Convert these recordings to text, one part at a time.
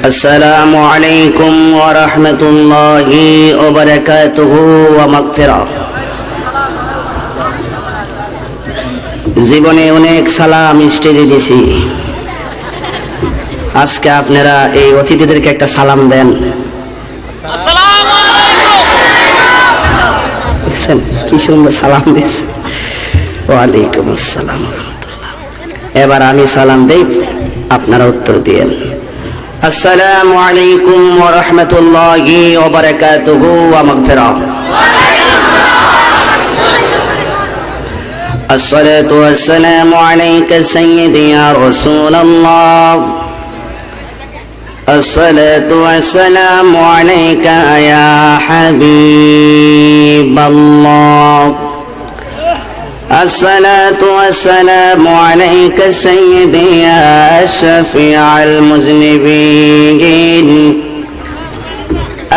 السلام عليكم ورحمة الله وبركاته ومغفرة জীবনে অনেক সালাম স্টেজে দিয়েছি আজকে আপনারা এই অতিথিদেরকে একটা সালাম দেন আসসালামু আলাইকুম দেখছেন কি সুন্দর সালাম দিয়েছে ওয়ালাইকুম আসসালাম এবার আমি সালাম দেই আপনারা উত্তর দিয়েন السلام عليكم ورحمة الله وبركاته ومغفرة الصلاة والسلام عليك سيدي يا رسول الله الصلاة والسلام عليك يا حبيب الله الصلاة والسلام عليك سيدي يا شفيع المذنبين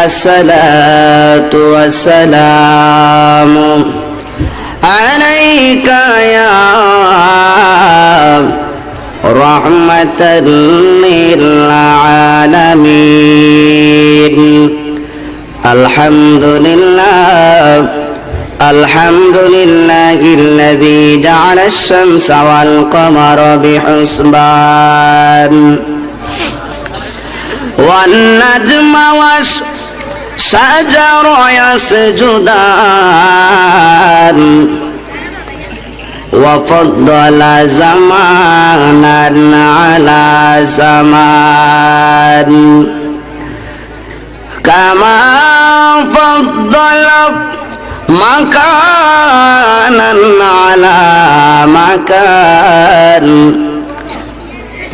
الصلاة والسلام عليك يا رحمة للعالمين الحمد لله الحمد لله الذي جعل الشمس والقمر بحسبان والنجم والشجر يسجدان وفضل زمانا على زمان كما فضل مكانا على مكان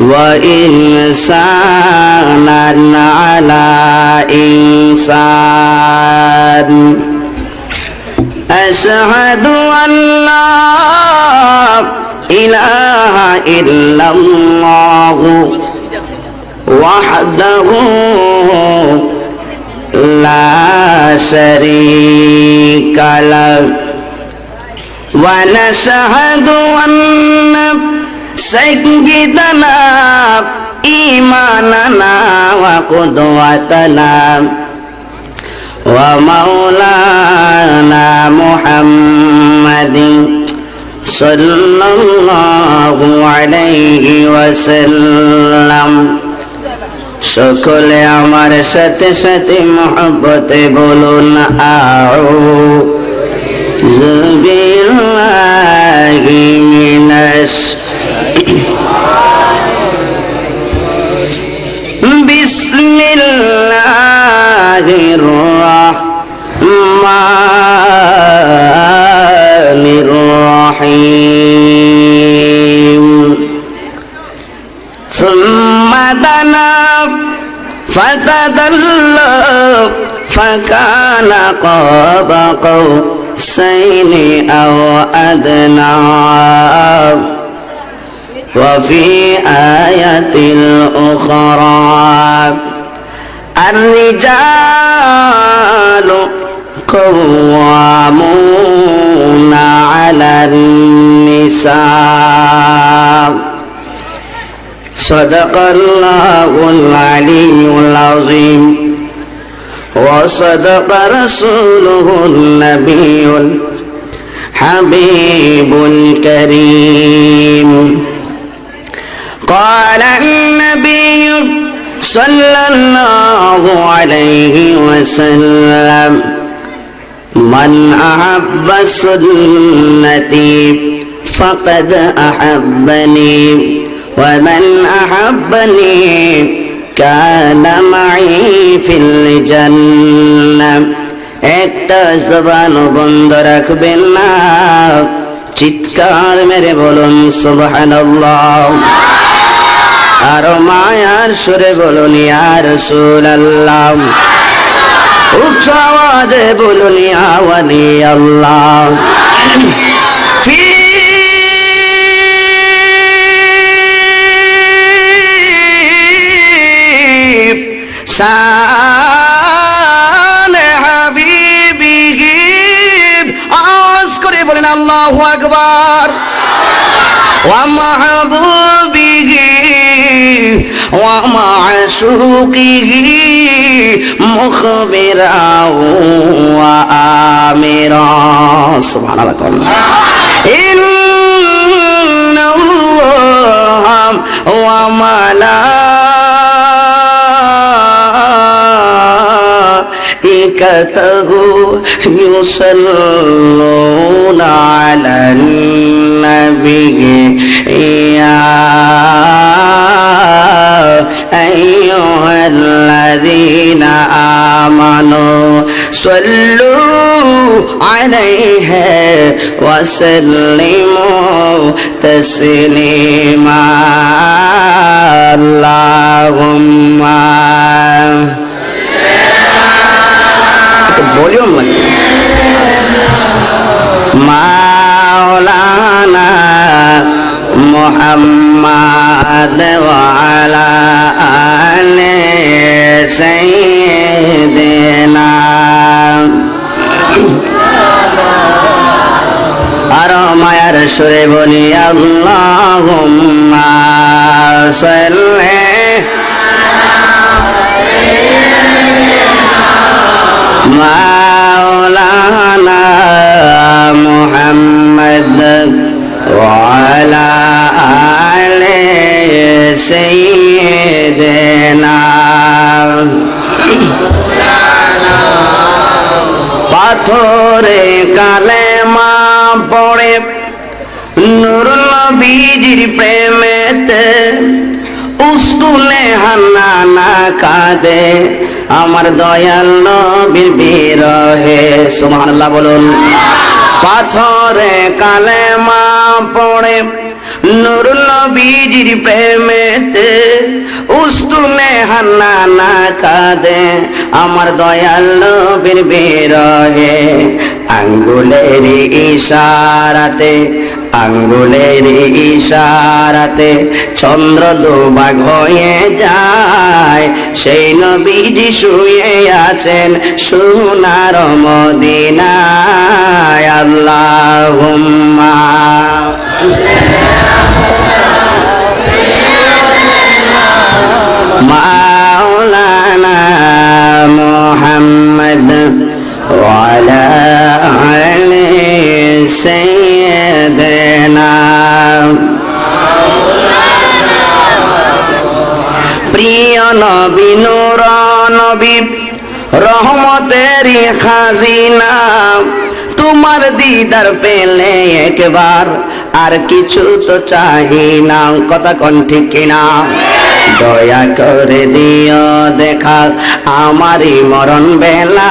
وإنسانا على إنسان أشهد أن لا إله إلا الله وحده لا شريك له ونشهد أن سيدنا إيماننا وقدوتنا ومولانا محمد صلى الله عليه وسلم সকলে আমার সাথে সাথে মহব্বতে বলুন আউযু বিল্লাহি মিনাশ বিসমিল্লাহির রাহমানির রাহিম সুম্মা দানা فتدلى فكان قاب قوسين أو أدنى وفي آية أخرى الرجال قوامون على النساء صدق الله العلي العظيم وصدق رسوله النبي الحبيب الكريم قال النبي صلى الله عليه وسلم من أحب سنتي فقد أحبني ومن أحبني كان معي في الجنة একটা জবান বন্ধ রাখবেন না চিৎকার মেরে বলুন সুবহানাল্লাহ আর মায়ার সুরে বলুন ইয়া রাসূলুল্লাহ উচ্চ আওয়াজে বলুন ইয়া ওয়ালি আল্লাহ শান হাবিবিহি আওয়াজ করে বলেন আল্লাহু আকবার ওয়া মাহবুবিহি ومع معشوقه مخبرا وآمرا سبحان الله إن الله وملائكته يصلون على النبي يا أيها الذين آمنوا صلوا عليه وسلموا تسليما اللهم ভলিউম লাগে মাওলানা মুহাম্মদ ওয়া আলা আলি সাইয়্যিদিনা আর মায়ার সুরে বলি আল্লাহুম্মা সাল্লি মাওলানা মুহাম্মদ ওয়া আলা আলি সাইয়্যিদিনা পাথরে কালেমা পড়ে নূরুল নবীজির প্রেমেতে উস্তুলে হান্নানা কাঁদে আমার দয়াল নবীর বিরহে সুবহানাল্লাহ বলুন পাথরে কালেমা পড়ে নূরুল নবীজির প্রেমেতে উস্তুলে হান্নানা কাঁদে আমার দয়াল নবীর বিরহে আঙ্গুলের ইশারাতে আঙ্গুলের ইশারাতে চন্দ্র দুভাগ হয়ে যায় সেই নবীজি শুয়ে আছেন সোনার মদিনায় আল্লাহুম্মা মাওলানা মুহাম্মদ ওয়া আলা আলি সাইয়্যিদিনা প্রিয় নবী নূর নবী রহমতের খাজিনা তোমার দিদার পেলে একবার আর কিছু তো চাহি না কথা কোন ঠিক কিনা দয়া করে দিও দেখা আমারই মরণ বেলা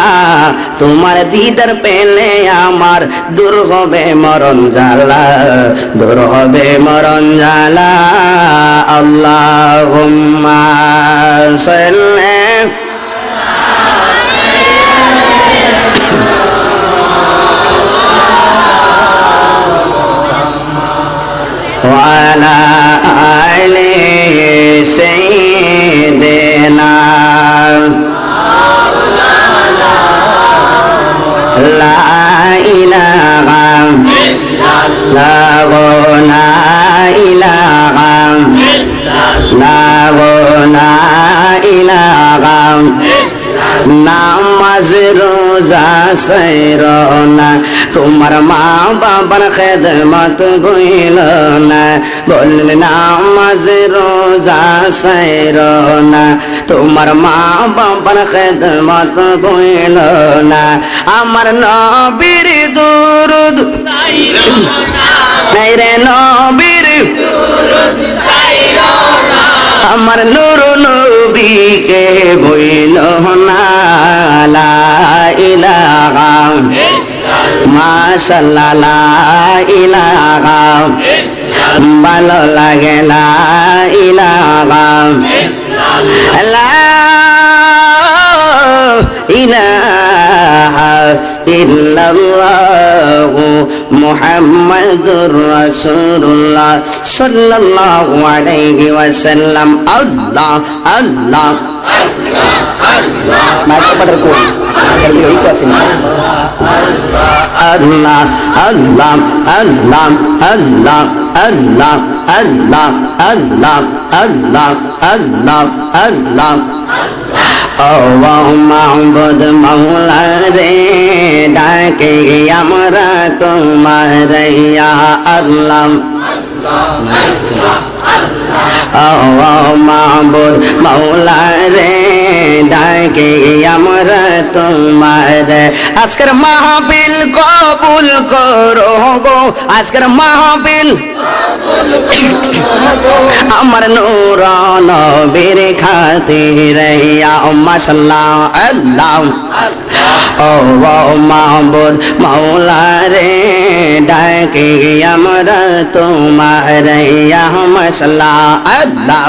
তোমার দিদার পেলে আমার দূর হবে মরণ জ্বালা দূর হবে মরণ জ্বালা আল্লাহুম্মা সাল্লি وعلى آل سيدنا لا إله إلا الله لا إله لا إله নামাজ রোজা সাইরো না তোমার মা বাবার খেদমত ভুইল না বললে নামাজ রোজা সাইরো না তোমার মা বাবার খেদমত ভুইল না আমার নবীর দুরুদ নাই রে নবীর দুরুদ সাইরো না আমার নূর নবীকে ভুইল না লা ইলাহা মাশাআল্লাহ লা ইলাহা ভালো লাগে লা ইলাহা লা ইলাহা ইল্লাল্লাহু মুহাম্মাদুর রাসূলুল্লাহ সাল্লাল্লাহু আলাইহি ওয়াসাল্লাম। আল্লাহ আল্লাহ মাইক পাটার কোন আজকাল এই তো আছে না। আল্লাহ আল্লাহ আল্লাহ আল্লাহ আল্লাহ আল্লাহ আল্লাহ আল্লাহ আল্লাহ আল্লাহ ও মাহবুদ মাওলা রে ডাকে আমরা তোমার ইয়া আল্লাহ ও মাহবুদ মাওলা রে ডাকে আমরা তোমার। আজকের মাহফিল কবুল করো গো, আজকের মাহফিল আমার নূর নবীর খাতিরে ইয়া মাশাআল্লাহ আল্লাহ ও মাহবুদ মাওলা রে ডাকে আমরা তোমার ইয়া মাশাআল্লাহ আল্লাহ।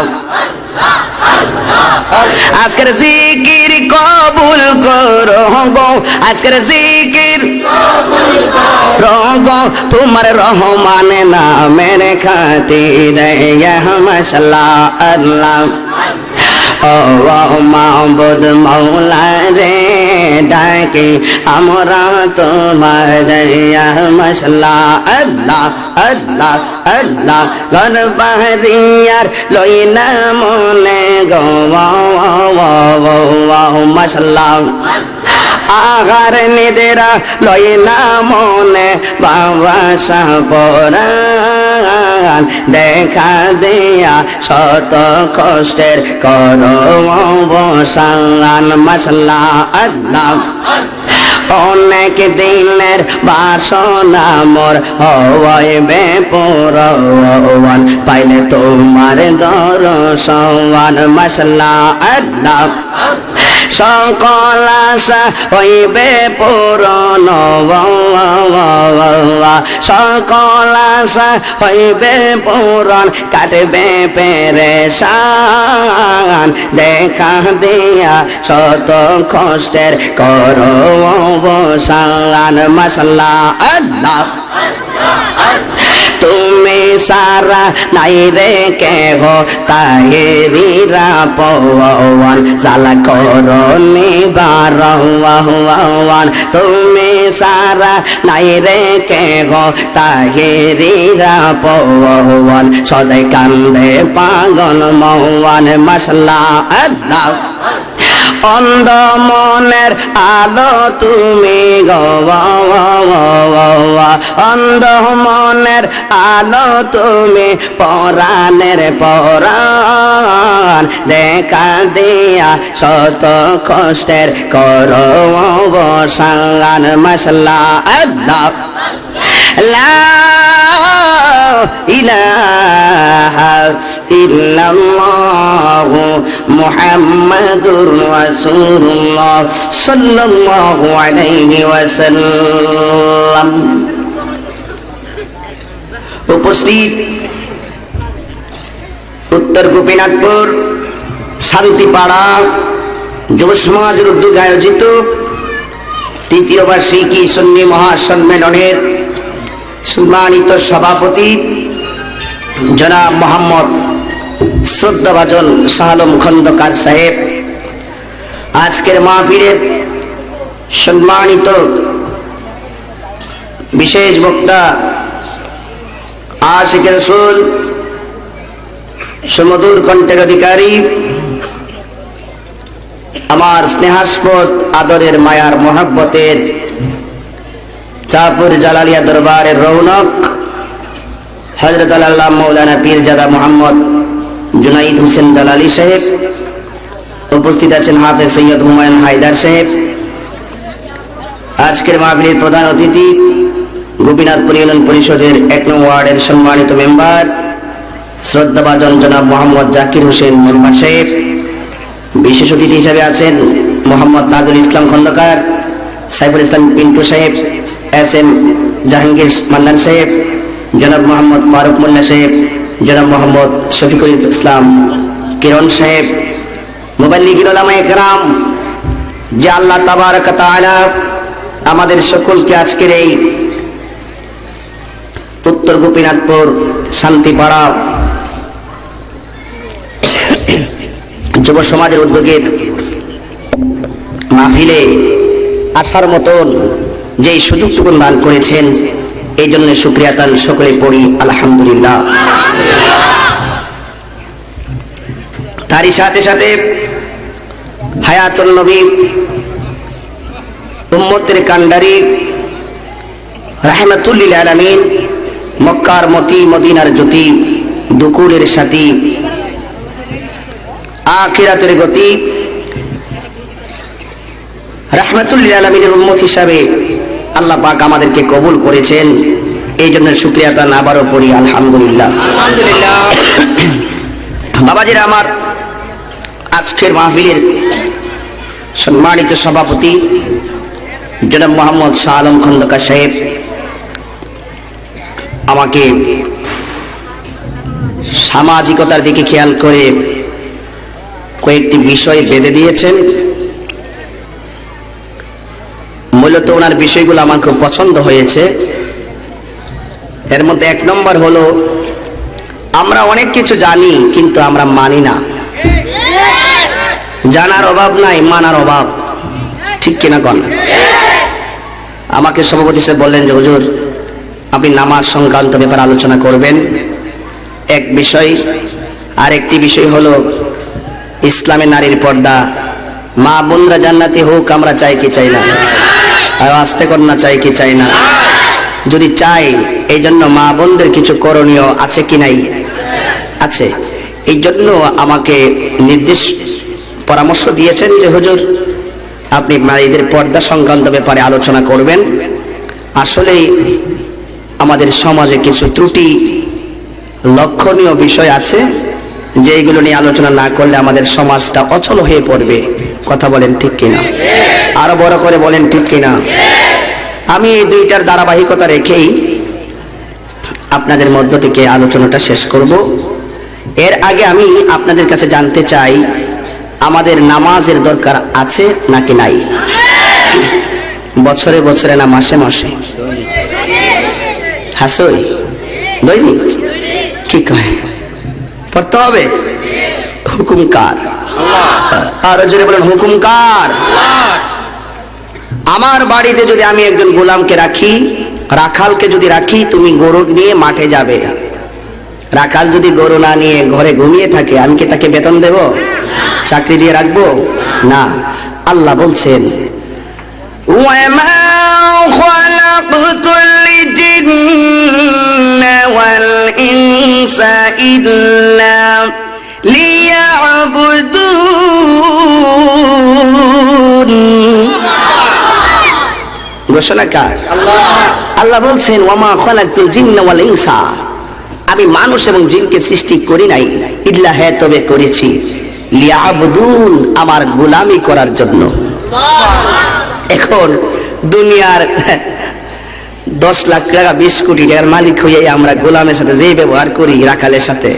আজকের জিকির কবুল করো গো, আজকের জিকির গো তোমার রহমান নামের খাতিরে ইয়া মাশাআল্লাহ আল্লাহ ও মাহবুদ মাওলা রে ডাকে আমরা তোমার ইয়া মাশাআল্লাহ আল্লাহ আল্লাহ আল্লাহ। ঘর বাড়িয়ার লইনা মনে গো মাশাআল্লাহ আগার নিদেরা লইনা মনে বাবা সাপরান দেখা দিয়া শত কষ্টের করো অবসান মাশাআল্লাহ আল্লাহ। অনেক দিনের বাসনা মোর হইবে পূরণ পাইলে তোমার দর্শন মাশাআল্লাহ আল্লাহ। সকল আশা হইবে পূরণ সকল আশা হইবে পূরণ কাটবে পেরেশান দেখা দিয়া শত কষ্টের করো অবসান মাশাআল্লাহ আল্লাহ। তুমি সারা নাই রে কেহ তাহেরিরা পওয়ান জালা করো নিবারওয়ান তুমি সারা নাই রে কেহ তাহেরিরা পওয়ান সদাই কান্দে পাগল মওয়ান মাশাআল্লাহ আল্লাহ। অন্ধ মনের আলো তুমি গো অন্ধ মনের আলো তুমি পরাণের পরাণ দেখা দিয়া শত কষ্টের করো অবসান মাশাআল্লাহ আল্লাহ। লা ইলাহা ইল্লাল্লাহু মুহাম্মাদুর রাসূলুল্লাহ সাল্লাল্লাহু আলাইহি ওয়াসাল্লাম। উপস্থিত উত্তর গোপীনাথপুর শান্তিপাড়া যুব সমাজের উদ্যোগে আয়োজিত তৃতীয় বার্ষিকী সুন্নি মহাসম্মেলনের সম্মানিত সভাপতি জনাব মোহাম্মদ শ্রদ্ধাভাজন শাহ আলম খন্দকার সাহেব, আজকের মাহফিলের সম্মানিত বিশেষ বক্তা আশিকে রাসূল সুমধুর কণ্ঠের অধিকারী আমার স্নেহাস্পদ আদরের মায়ার মহব্বতের চাঁদপুর জালালিয়া দরবারের রৌনক হযরত আল্লাহ মাওলানা পীরজাদা মোহাম্মদ জুনাইদ হোসেন জালালি সাহেব, উপস্থিত আছেন হাফেজ সৈয়দ হুমায়ুন হায়দার সাহেব, আজকের মাহফিলের প্রধান অতিথি গোপীনাথপুর ইউনিয়ন পরিষদের ১ নং ওয়ার্ডের সম্মানিত মেম্বার শ্রদ্ধাভাজন জনাব মোহাম্মদ জাকির হোসেন মেম্বার সাহেব, বিশেষ অতিথি হিসেবে আছেন মোহাম্মদ তাজুল ইসলাম খন্দকার, সাইফুল ইসলাম পিন্টু সাহেব, এস.এম. জাহাঙ্গীর মান্নান সাহেব, জনাব মোহাম্মদ ফারুক মোল্লা সাহেব, জনাব মোহাম্মদ শফিকুল ইসলাম কিরণ সাহেব, মুবাল্লিগিন উলামায়ে কেরাম, যে আল্লাহ তাবারক ওয়া তাআলা আমাদের সকলকে আজকের এই উত্তর উত্তর গোপীনাথপুর শান্তিপাড়া যুব সমাজের উদ্যোগে মাহফিলে আসার মতন যে সুযোগটুকু দান করেছেন, এই জন্য শুকরিয়া তান সকলে পড়ি আলহামদুলিল্লাহ। তারই সাথে সাথে হায়াতুন নবী উম্মতের কান্ডারি রাহমাতুল লিল আলামিন, মক্কার মতি মদিনার জ্যোতি, দুকুলের সাথী, আখিরাতের গতি, রাহমাতুল লিল আলামিনের উম্মত হিসাবে আল্লাহ পাক আমাদেরকে কবুল করেছেন, এই জন্য শুকরিয়া তান আবারও পড়ি আলহামদুলিল্লাহ। বাবাজিরা আমার, আজকের মাহফিলের সম্মানিত সভাপতি জনাব মোহাম্মদ শাহ আলম খন্দকার সাহেব আমাকে সামাজিকতার দিকে খেয়াল করে কয়েকটি বিষয় বেঁধে দিয়েছেন। মূলত ওনার বিষয়গুলো আমার খুব পছন্দ হয়েছে। এর মধ্যে এক নম্বর হলো, আমরা অনেক কিছু জানি কিন্তু আমরা মানি না। জানার অভাব নাই, মানার অভাব, ঠিক কিনা কোন? আমাকে সভাপতি সাহেব বললেন যে হুজুর আপনি নামাজ সংক্রান্ত ব্যাপার আলোচনা করবেন এক বিষয়, আর একটি বিষয় হলো ইসলামে নারীর পর্দা। মা বোনরা জান্নাতি হোক আমরা চাই কি চাই না? আর আস্তে কন্যা চাই কি চাই না? যদি চাই, এই জন্য মা বোনদের কিছু করণীয় আছে কি নাই? আছে। এই জন্য আমাকে নির্দেশ পরামর্শ দিয়েছেন যে হুজুর আপনি নারীদের পর্দা সংক্রান্ত ব্যাপারে আলোচনা করবেন। আসলেই আমাদের সমাজে কিছু ত্রুটি লক্ষণীয় বিষয় আছে, যেগুলো নিয়ে আলোচনা না করলে আমাদের সমাজটা অচল হয়ে পড়বে। কথা বলেন ঠিক কিনা? আরো বড় করে বলেন ঠিক কিনা? আমি এই দুইটার ধারাবাহিকতা রেখেই আপনাদের মধ্য থেকে আলোচনাটা শেষ করব। এর আগে আমি আপনাদের কাছে জানতে চাই, আমাদের নামাজের দরকার আছে নাকি নাই? বছরে বছরে না মাসে মাসে? হাসই দৈনিক কি কয় পড়তে হবে? হুকুম কার? আর জোরে বলেন হুকুম কার? আমার বাড়িতে যদি আমি একজন গোলামকে রাখি, রাখালকে যদি রাখি, তুমি গরু নিয়ে মাঠে যাবে, রাখাল যদি গরু না নিয়ে ঘরে ঘুমিয়ে থাকে, আমি কি তাকে বেতন দেব? চাকরি দিয়ে রাখবো না। আল্লাহ বলছেন ওয়ামা খালাকতুল জিন্না ওয়াল ইনসা ইল্লা লিয়াবুদুন। ঘোষণা কার? আল্লাহ বলছেন ওয়ামা খালাকতুল জিন্না ওয়াল ইনসা, আমি মানুষ এবং জিনকে সৃষ্টি করি নাই, ইল্লা হ্যাঁ তবে করেছি লিয়াবুদুন, আমার গোলামি করার জন্য। এখন দুনিয়ার 10 লাখ টাকা 20 কোটি টাকার মালিক হয়ে আমরা গোলামের সাথে যে ব্যবহার করি, রাখালের সাথে,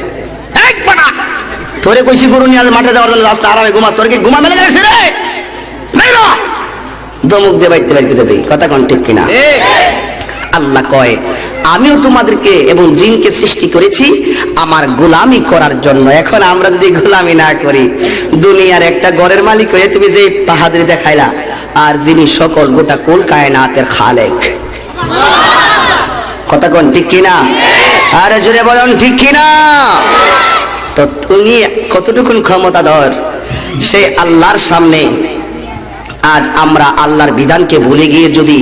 তোরে কইছি গরু নিয়ে মাঠে যাওয়ার জন্য রাস্তা আরামে ঘুমা, তোর কি ঘুমা মেলে যাচ্ছে রে? দমুক দিয়ে বাইতে বাইর করে দেই। কথা কোন ঠিক কিনা? আল্লাহ কয় আমিও তোমাদেরকে এবং জিনকে সৃষ্টি করেছি আমার গোলামি করার জন্য। এখন আমরা যদি গোলামি না করি, দুনিয়ার একটা ঘরের মালিক হয়ে তুমি যে বাহাদুরি দেখাইলা, আর যিনি সকল গোটা কুল কায়নাতের খালেক। কথা কোন ঠিক কিনা? আরে জোরে বলুন ঠিক কিনা? তো তুমি কতটুকুন ক্ষমতাধর সেই আল্লাহর সামনে আজ আমরা আল্লাহর বিধানকে ভুলে গিয়ে যদি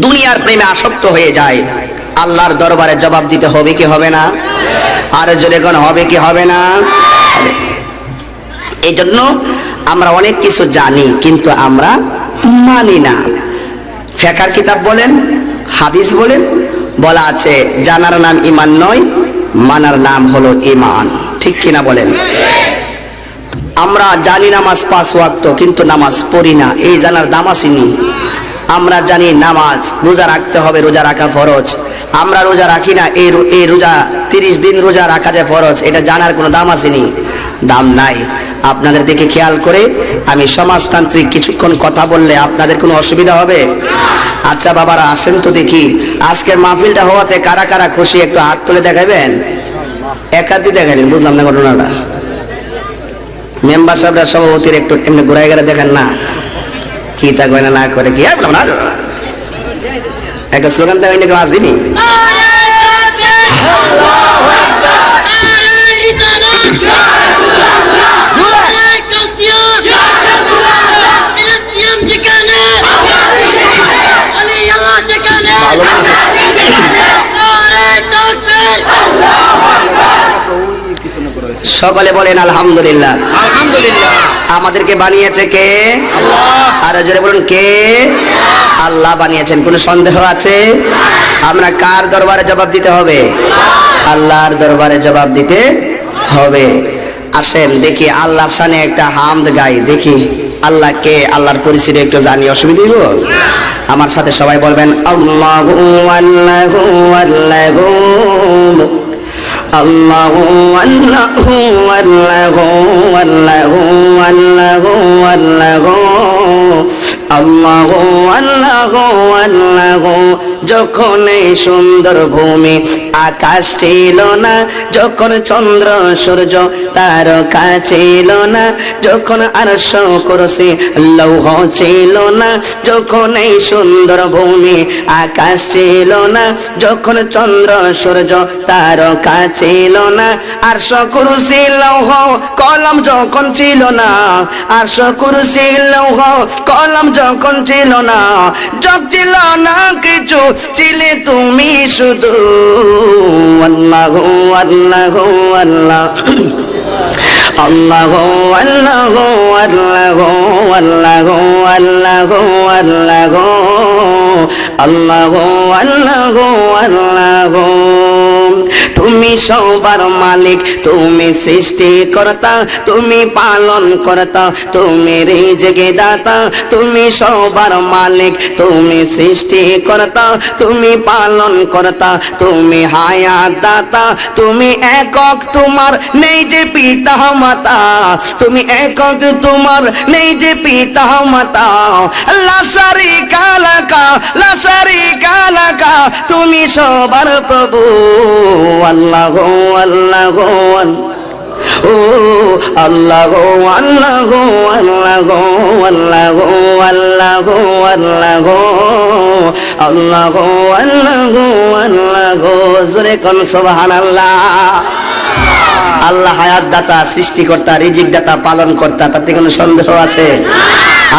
দুনিয়ার প্রেমে আসক্ত হয়ে যায়, আল্লাহর দরবারে জবাব দিতে হবে কি হবে না? আর জোরে কোন হবে কি হবে না? এই জন্য আমরা অনেক কিছু জানি কিন্তু আমরা মানি না। ফিকহের কিতাব বলেন, হাদিস বলেন, বলা আছে জানার নাম ঈমান নয়, মানার নাম হলো ঈমান। ঠিক কিনা বলেন? আমরা জানি নামাজ 5 ওয়াক্ত কিন্তু নামাজ পড়ি না, এই জানার দাম আসেনি। আমরা জানি নামাজ রোজা রাখতে হবে, রোজা রাখা ফরজ, আমরা রোজা রাখি না, এই রোজা 30 দিন রোজা রাখা যায় ফরজ, এটা জানার কোনো দাম আসেনি, দাম নাই। আপনাদের দিকে খেয়াল করে আমি সমাজতান্ত্রিক কিছুক্ষণ কথা বললে আপনাদের কোনো অসুবিধা হবে? আচ্ছা বাবারা আসেন তো দেখি আজকের মাহফিলটা হওয়াতে কারা কারা খুশি একটু হাত তুলে দেখাবেন। একাধি দেখালেন, বুঝলাম না ঘটনাটা। মেম্বার সাহেবরা সভাপতির একটু এমনি ঘুরাই গেলে দেখেন না, কি থাকবে না না করে কি একটা স্লোগান দেখাই না, কেউ আসেনি। সকলে বলেন আলহামদুলিল্লাহ। আলহামদুলিল্লাহ। আমাদেরকে বানিয়েছে কে? আর জোরে বলুন কে? আল্লাহ বানিয়েছেন। কোনো সন্দেহ আছে? আমরা কার দরবারে জবাব দিতে হবে? আল্লাহর দরবারে জবাব দিতে হবে। আসেন দেখি আল্লাহর শানে একটা হামদ গাই, দেখি আল্লাহ কে, আল্লাহর পরিচয় একটু জানি, অসুবিধা হইব? আমার সাথে সবাই বলবেন আল্লাহু আল্লাহু আল্লাহু আল্লাহু আল্লাহু আল্লাহু আল্লাহু আল্লাহু আল্লাহু আল্লাহু আল্লাহু আল্লাহু। যখন এই সুন্দর ভূমি আকাশ ছিল না, যখন চন্দ্র সূর্য তারকা ছিল না, যখন আরশ কুরসি লৌহ ছিল না, যখন এই সুন্দর ভূমি আকাশ ছিল না, যখন চন্দ্র সূর্য তারকা ছিল না, আরশ কুরসি লৌহ কলম যখন ছিল না, আরশ কুরসি লৌহ কলম যখন ছিল না, যোগ ছিল না কিছু, ছিলে তুমি শুধু। আল্লাহু আল্লাহু আল্লাহ আল্লাহু আল্লাহু আল্লাহু আল্লাহু আল্লাহু আল্লাহু আল্লাহু আল্লাহু আল্লাহু। তুমি সবার মালিক, তুমি সৃষ্টিকর্তা, তুমি পালন কর্তা, তুমি রিজিক দাতা, তুমি সবার মালিক, তুমি সৃষ্টিকর্তা, তুমি পালন কর্তা, তুমি হায়াত দাতা, তুমি একক, তোমার নেই যে পিতা মাতা, তুমি একক, তোমার নেই যে পিতা মাতা, লা শারিকা লাকা লা শারিকা লাকা, তুমি সবার প্রভু। আল্লাহু আল্লাহু ও আল্লাহু আল্লাহু আল্লাহু আল্লাহু আল্লাহু আল্লাহু আল্লাহু আল্লাহু আল্লাহু। জোরে কোন সুবহানাল্লাহ। আল্লাহ হায়াত দাতা, সৃষ্টিকর্তা, রিজিক দাতা, পালন কর্তা, তাতে কোনো সন্দেহ আছে?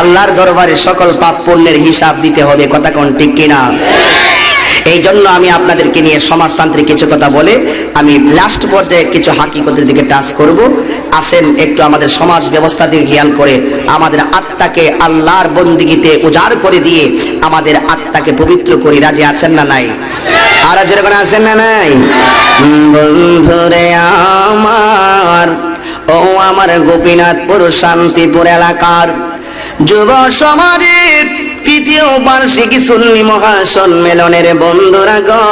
আল্লাহর দরবারে সকল পাপ পুণ্যের হিসাব দিতে হবে, কথা কোন ঠিক কিনা? এই জন্য আমি আপনাদেরকে নিয়ে সমাজতান্ত্রিক কিছু কথা বলে আমি লাস্ট পর্যায়ে কিছু হাকিকতের দিকে টাচ করব। আসেন একটু আমাদের সমাজ ব্যবস্থা দিকে খেয়াল করে আমাদের আত্মাকে আল্লাহর বন্দিগিতে উজাড় করে দিয়ে আমাদের আত্মাকে পবিত্র করি। রাজি আছেন না নাই? আর যেরকম আছেন না নাই? বন্ধুরে আমার, ও আমার গোপীনাথপুর শান্তিপুর এলাকার যুব সমাজের তৃতীয় বার্ষিকী সুন্নি মহাসম্মেলনের বন্ধুরা গো,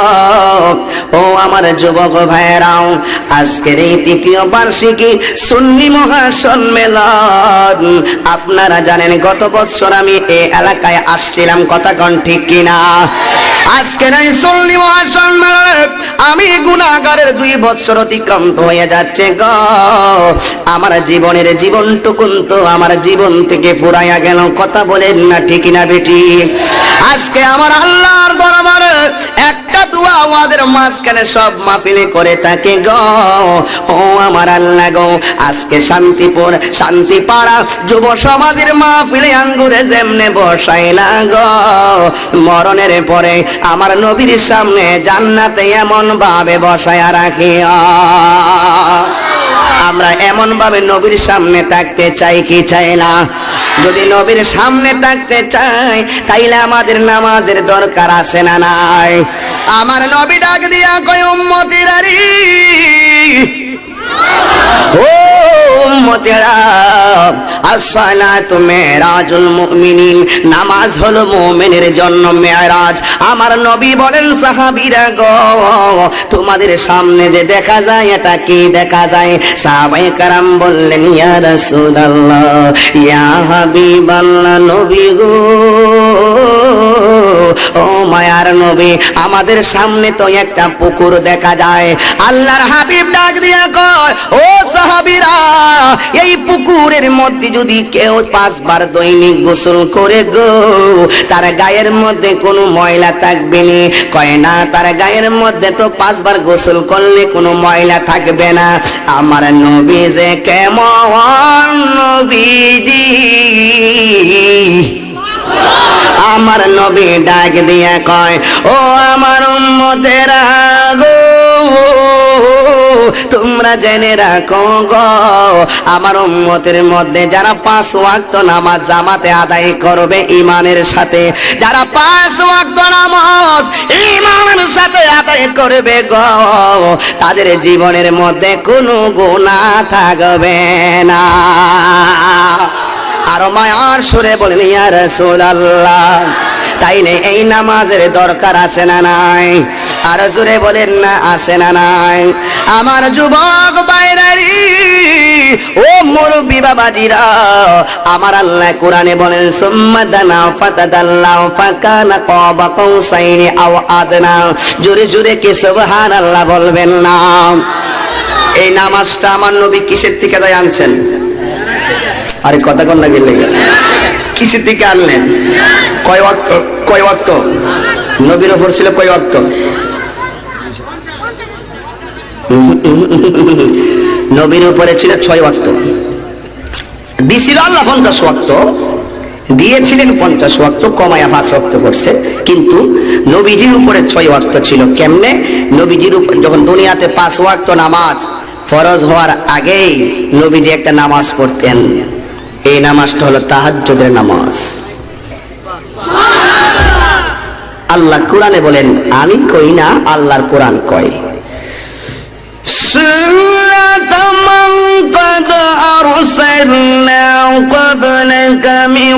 ও আমার যুবক ভাইরাও, আজকের এই তৃতীয় বার্ষিকী সুন্নি মহাসম্মেলন আপনারা জানেন গত বছর আমি এই এলাকায় আসছিলাম, কথা কোন ঠিক কিনা? আজকের এই সুন্নি মহাসম্মেলনে আমি গুনাহগারের 2 বছর অতিক্রান্ত হয়ে যাচ্ছে গো। আমার জীবনের জীবনটুকুন তো আমার জীবন থেকে ফুরাইয়া গেল, কথা বলেন না ঠিক না বেটি? আজকে আমার আল্লাহর দরবারে একটা দোয়া আমাদের মাঝখানে সব মাহফিলে করে থাকে গো। ও আমার আল্লাহ গো, আজকে শান্তিপুর শান্তিপাড়া যুব সমাজের মাহফিলে আঙ্গুরে যেমনে বসাইলা গো, মরণের পরে আমার নবীর সামনে জান্নাতে এমন ভাবে বসায়া রাখিয়া। আমরা এমন ভাবে নবীর সামনে থাকতে চাই কি চাই না? যদি নবীর সামনে থাকতে চাই তাইলে আমাদের নামাজের দরকার আছে না নাই? আমার নবী ডাক দিয়া কয় উম্মতিরা রে, ও উম্মতেরা, আসসালাতু মিরাজুল মুমিনিন, নামাজ হলো মুমিনের জন্য মেরাজ। আমার নবী বলেন, সাহাবীরা গো, তোমাদের সামনে যে দেখা যায় এটা কি দেখা যায়? সাহাবায়ে কেরাম বললেন, ইয়া রাসূলুল্লাহ, ইয়া হাবিবাল্লাহ, নবী গো, ও মায়ার নবী, আমাদের সামনে তো একটা পুকুর দেখা যায়। আল্লাহর হাবিব ডাক দিয়া কয়, ও সাহাবীরা, এই পুকুরের মধ্যে যদি কেউ 5 বার দৈনিক গোসল করে গো, তার গায়ের মধ্যে কোনো ময়লা থাকবে না। কয় না, তার গায়ের মধ্যে তো 5 বার গোসল করলে কোনো ময়লা থাকবে না। আমার নবী যে কেমন নবীজি, আমার নবী ডাক দিয়া কয়, ও আমার উম্মতেরা গো, তোমরা জেনে রাখো গো, আমার উম্মতের মধ্যে যারা 5 ওয়াক্ত নামাজ জামাতে আদায় করবে ঈমানের সাথে, যারা 5 ওয়াক্ত নামাজ ঈমানের সাথে আদায় করবে গো, তাদের জীবনের মধ্যে কোনো গুনাহ থাকবে না। আর মায়ার সুরে বলেন, ইয়া রাসূলুল্লাহ, তাইলে এই নামাজের দরকার আছে না নাই? আর জোরে বলেন না, আছে না নাই? আমার যুবক বাইরারি, ও মুরব্বি বাবাজিরা, আমার আল্লাহ কোরআনে বলেন, সুম্মা দানা ফাতাদাল্লা ফাকানা কাবা কাউসাইনি আও আদনা। জোরে জোরে কি সুবহানাল্লাহ বলবেন না? এই নামাজটা আমার নবী কিসের থেকে তাই আনছেন? আরে কথা কন না গেলে, কিসের দিকে আনলেন? কয় ওয়াক্ত? কয় ওয়াক্ত নবীর ওপর ছিল? কয় ওয়াক্ত? নবীর উপরে ছিল 6 ওয়াক্ত। দিছিল আল্লাহ 50 ওয়াক্ত, দিয়েছিলেন 50 ওয়াক্ত, কমায়া 5 ওয়াক্ত করছে, কিন্তু নবীজির উপরে 6 ওয়াক্ত ছিল। কেমনে? নবীজির উপর যখন দুনিয়াতে 5 ওয়াক্ত নামাজ ফরজ হওয়ার আগেই নবীজি একটা নামাজ পড়তেন। এই নামাজটা হলো তাহাজ্জুদের নামাজ। আল্লাহ কোরআনে বলেন, আমি কই না, আল্লাহর কোরআন কয়, সুন্নাতাম মান ক্বাদ আরসালনা ক্বাবলাকা মিন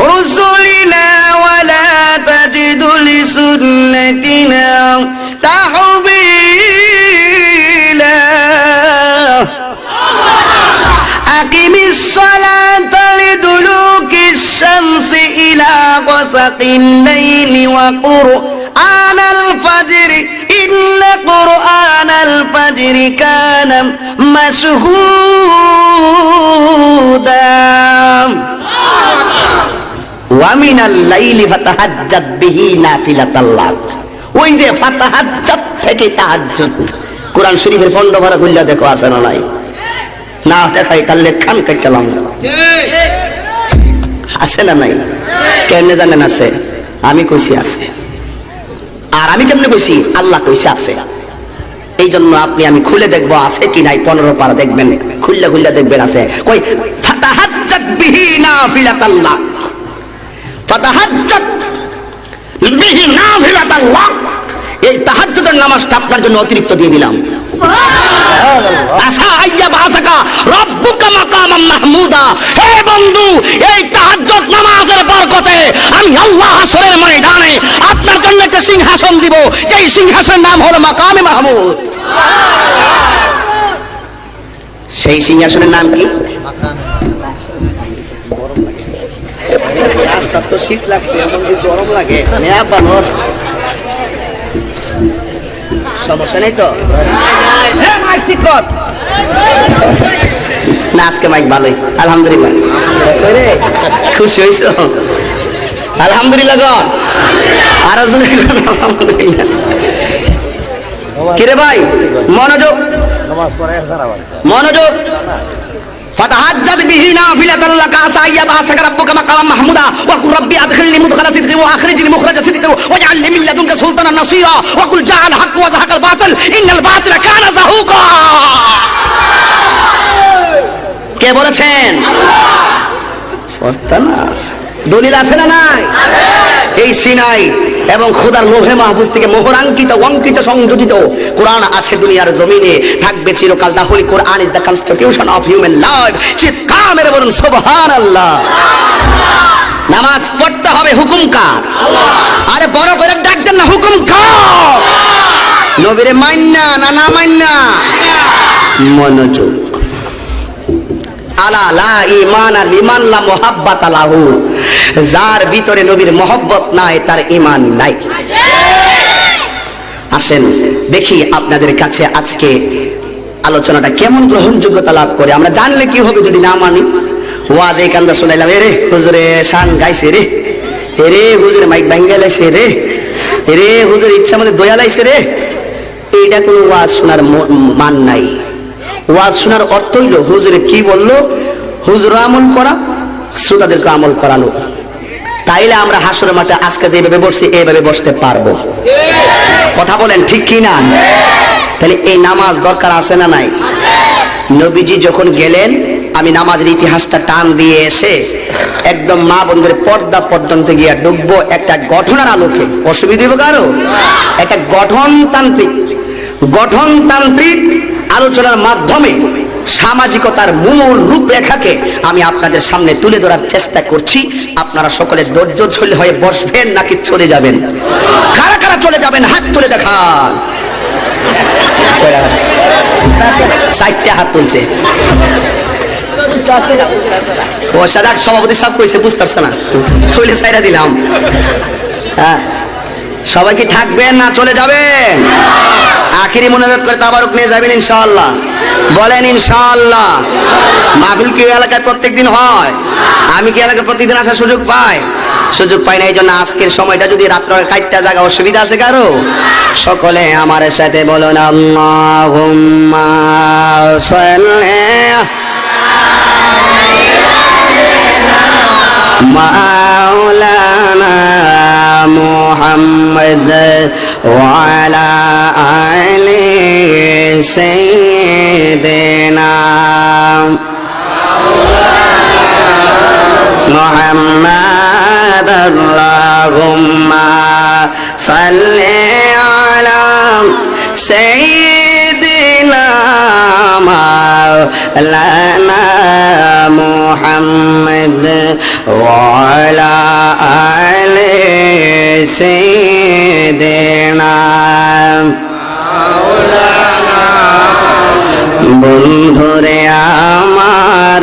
রুসুলিনা ওয়া লা তাজিদু লিসুন্নাতিনা তাহবিলা। আকিমিস সালাতা লিদুলুকিশ শামসি ইলা গাসাকিল লাইলি ওয়া কুরআনাল ফাজরি ইন্না কুরআনাল ফাজরি কানা মাশহুদা ওয়া মিনাল লাইলি ফাতাহাজ্জাদ বিহি নাফিলাতাল লাক। ওই যে ফাতাহাজ্জাদ থেকে তাহাজ্জুদ, কোরআন শরীফের ফন্ড ভরা খুললা দেখো, আছে না নাই? না দেখাই তাহলে খান কাটলাম, আছে না নাই? কেমনে জানেন আছে? আমি কইছি আছে। আর আমি কেমনে কইছি? আল্লাহ কইছে আছে। এই জন্য আমি খুলে দেখবো আছে কি নাই। 15 পারা দেখবেন, খুললে খুললে দেখবেন আছে। কই ফাতাহাজ্জাদ বিহি নাফিলাতাল্লাহ, ফাতাহাজ্জাদ বিহি নাফিলাতাল্লাহ। এই তাহাজ্জুদের নামাজটা আপনার জন্য অতিরিক্ত দিয়ে দিলাম। আসা আইয়া বাসাকা রব্বুকা মাকামান মাহমুদা। হে বন্ধু, এই তাহাজ্জুদ নামাজের বরকতে আমি আল্লাহ হাসরের ময়দানে আপনার জন্য একটা সিংহাসন দিব, যেই সিংহাসনের নাম হলো মাকামে মাহমুদ। সেই সিংহাসনের নাম কি? রাস্তা তো শীত লাগছে, এখন কি গরম লাগে? সমস্যা নেই তো? মাইক ঠিক কর না, আজকে মাইক ভালোই, আলহামদুলিল্লাহ। খুশি হয়েছ? আলহামদুলিল্লাহ গণ, আর আলহামদুলিল্লাহ। কিরে ভাই, মনোযোগ মনোযোগ। ফাতাহাজ্জাদ বিহি নাফিলাতাল লাকা আসা ইয়াবআসাকা রাব্বুকা মাকামান মাহমুদা ওয়া কুর রাব্বি আদখিলনি মুদখালা সিদকি ওয়া আখরিজনি মুখরাজা সিদকি ওয়াজআল লি মিন লাদুনকা সুলতানান নাসীরা ওয়া কুল জাআল হাক্ক ওয়া যাহাকাল বাতিল ইন্নাল বাতিলা কানা যাহুকা। কে বলেছেন? আল্লাহ। দলিল আছে না নাই? এই সিনাই এবং খোদার লোভে মাহফুজ থেকে মোহরাঙ্কিত অঙ্কিত সংযোজিত কোরআন আছে দুনিয়ার জমিনে, থাকবে চিরকাল। The holy Quran is the constitution of human life. চিৎকার মেরে বলুন সুবহানাল্লাহ। নামাজ পড়তে হবে, হুকুম কার? আরে বড় করে ডাক দেন না, হুকুম কার? নবীরে মান্না না না মান্না? মনোযোগ। আলা লা ঈমানা লিমান লা মুহাব্বাতা লাহু। যার ভিতরে নবীর মহব্বত নাই তার ঈমান নাই। আসেন দেখি আপনাদের কাছে আজকে আলোচনাটা কেমন গ্রহণযোগ্যতা লাভ করে। আমরা জানলে কি হবে যদি না মানি? ওয়াজে কান্দা শুনাইলাম, এরে হুজুরে শান গাইছে রে, এরে হুজুরে মাইক ভাঙ্গা লাইছে রে, এরে হুজুর ইচ্ছা মধ্যে দয়া লাইছে রে, এইটা কোনো ওয়াজ শোনার মান নাই। ওয়াজ শোনার অর্থ হইল হুজুরে কি বললো, হুজুর আমল করা, শ্রোতাদেরকে আমল করানো। তাইলে আমরা হাসরের মাঠে আজকে যেভাবে বসছি এইভাবে বসতে পারবো। কথা বলেন ঠিক কি না? তাহলে এই নামাজ দরকার আছে না নাই? নবীজি যখন গেলেন, আমি নামাজের ইতিহাসটা টান দিয়ে এসে একদম মা বোনদের পর্দা পর্যন্ত গিয়া ডুববো একটা ঘটনার আলোকে। অসুবিধা হবে কারো? একটা গঠনতান্ত্রিক আলোচনার মাধ্যমে সামাজিকতার মূল রূপরেখাকে আমি আপনাদের সামনে তুলে ধরার চেষ্টা করছি। আপনারা সকলে ধৈর্যশীল হয়ে বসবেন নাকি চলে যাবেন? কারা কারা চলে যাবেন হাত তুলে দেখান। চারটে হাত তুলছে। ও সাজাক সভাপতি সব কইছে, বুঝতে পারছে না, তুলে সাইরা দিলাম। হ্যাঁ, সবাই কি থাকবেন না চলে যাবেন? আখিরি মোনাজাত করে তাবারুক নিয়ে যাবেন ইনশাআল্লাহ। বলেন ইনশাআল্লাহ। মাহফিল কি এলাকায় প্রত্যেকদিন হয়? আমি কি এলাকায় প্রত্যেকদিন আসার সুযোগ পাই? সুযোগ পাই না। এই জন্য আজকের সময়টা যদি রাত্র 4টা জায়গা, অসুবিধা আছে কারো? সকলে আমার সাথে বলুন আল্লাহুম্মা সাল্লি মাওলানা মুহাম্মদ ওয়া আলা আলি সাইয়্যিদিনা মুহাম্মদ। আল্লাহুম্মা সাল্লি আলা সাইয়্যিদিনা মাওলানা মুহাম্মদ ওয়া আলা আলি সাইয়্যিদিনা। বন্ধুরে আমার,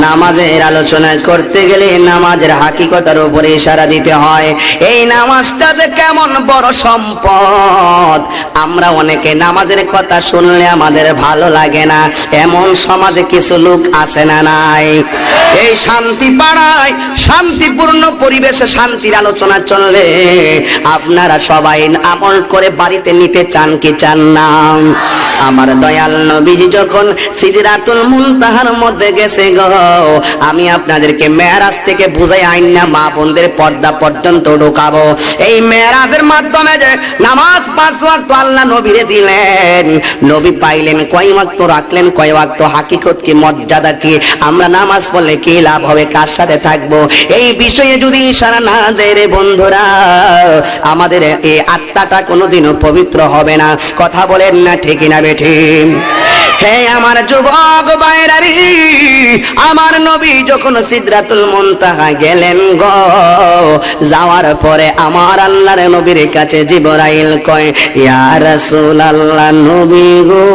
নামাজের আলোচনা করতে গেলে নামাজের হাকিকতার উপরে ইশারা দিতে হয়। এই নামাজটা যে কেমন বড় সম্পদ। আমরা অনেকে নামাজের কথা শুনলে আমাদের ভালো লাগে না, এমন সমাজে কিছু লোক আছে না নাই? এই শান্তি পাড়ায় শান্তিপূর্ণ পরিবেশে শান্তির আলোচনা চললে আপনারা সবাই আমল করে বাড়িতে নিতে চান কি চান না? আমার দয়াল নবীজি যখন সিদরাতুল মুনতাহার মধ্যে গেছে গো, আমি আপনাদেরকে মেরাজ থেকে বুঝাই আইন না মা বোনদের পর্দা পর্যন্ত ঢোকাবো। এই মেরাজের মাধ্যমে যে নামাজ 5 ওয়াক্ত আল্লাহ নবীরে দিলেন, নবী পাইলেন কয় ওয়াক্ত, রাখলেন কয় ওয়াক্ত, হাকিকত কি, মর্যাদা কি, আমরা নামাজ পড়লে কি লাভ হবে, কার সাথে থাকবো, এই বিষয়ে যদি ইশারা না দেয় রে বন্ধুরা, আমাদের এই আত্মাটা কোনোদিনও পবিত্র হবে না। কথা বলেন না ঠিক না বেঠি? হে আমার যুবক ভাইরারি, আমার নবী যখন সিদরাতুল মুনতাহা গেলেন গো, যাওয়ার পরে আমার আল্লাহর নবীর কাছে জিবরাইল কয়, ইয়া রাসূলুল্লাহ নবী গো,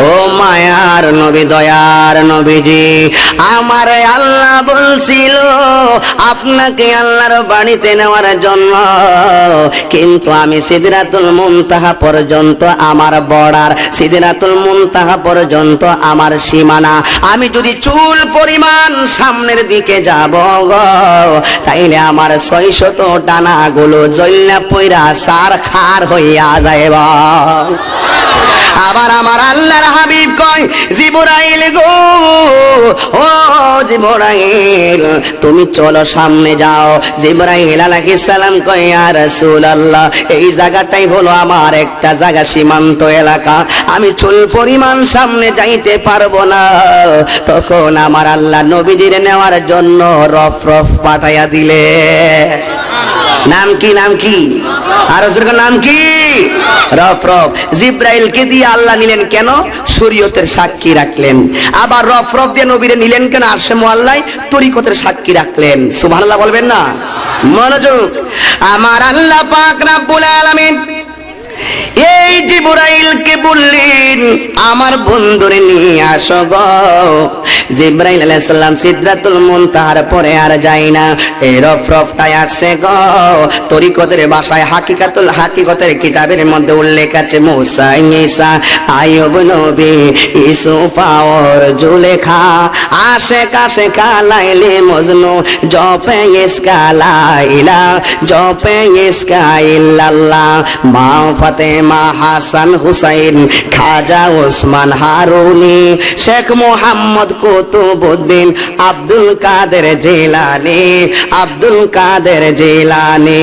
ও মায়ার নবী, দয়ার নবীজি, আমার আল্লাহ বলছিল আপনাকে আল্লাহর বাড়িতে নেওয়ার জন্য, কিন্তু আমি সিদরাতুল মুনতাহা পর্যন্ত আমার বর্ডার, সিদরাতুল মুনতাহা পর্যন্ত আমার সীমানা, আমি যদি চুল পরিমাণ সামনের দিকে যাব গো, তাইলে আমার 600 ডানাগুলো জ্বললা পইরা সার খার হইয়া যাইব। আবার আমার আল্লাহর হাবিব কয় জিবরাইল গো, ও জিবরাইল তুমি চলো সামনে যাও। জিবরাইল আলাইহিস সালাম কয় ইয়া রাসূলুল্লাহ এই জায়গাটাই হলো আমার একটা জায়গা, সীমান্ত এলাকা, আমি চুল পরিমাণ সামনে যাইতে পারবো না। তখন আমার আল্লাহ নবীজির নেওয়ার জন্য রফ রফ পাঠাইয়া দিলে। নাম কি? নাম কি? আর নাম কি? রফ রফ। জিব্রাইলকে দিয়ে আল্লাহ নিলেন কেন? শরীয়তের সাক্ষী রাখলেন। আবার রফ রফ দিয়ে নবীরে নিলেন কেন? আরশে মুআল্লায় তরিকতের সাক্ষী রাখলেন। সুবহানাল্লাহ বলবেন না? মনোযোগ। আমার আল্লাহ পাক রব্বুল আলামিন এই জিবরাইলকে বললেন আমার বন্ধুরে নিয়ে আসো গো। জিবরাইল আলাইহিস সালাম সিদরাতুল মুনতাহার পরে আর যায় না, এই রফরফটাই আসছে গো। তরিকতের ভাষায় হাকিকতের কিতাবের মধ্যে উল্লেখ আছে মুসা, ঈসা, আইয়ুব নবী, ইউসুফ আর জুলেখা, আশিকা লাইলি মজনু, জপে ইসকা লা ইলাহা, জপে ইসকা ইল্লাল্লাহ, মা ফাতেমা, হাসান হুসাইন, খাজা ওসমান হারুনি, শেখ মোহাম্মদ কুতুবউদ্দিন, আব্দুল কাদের জিলানী, আব্দুল কাদের জিলানী।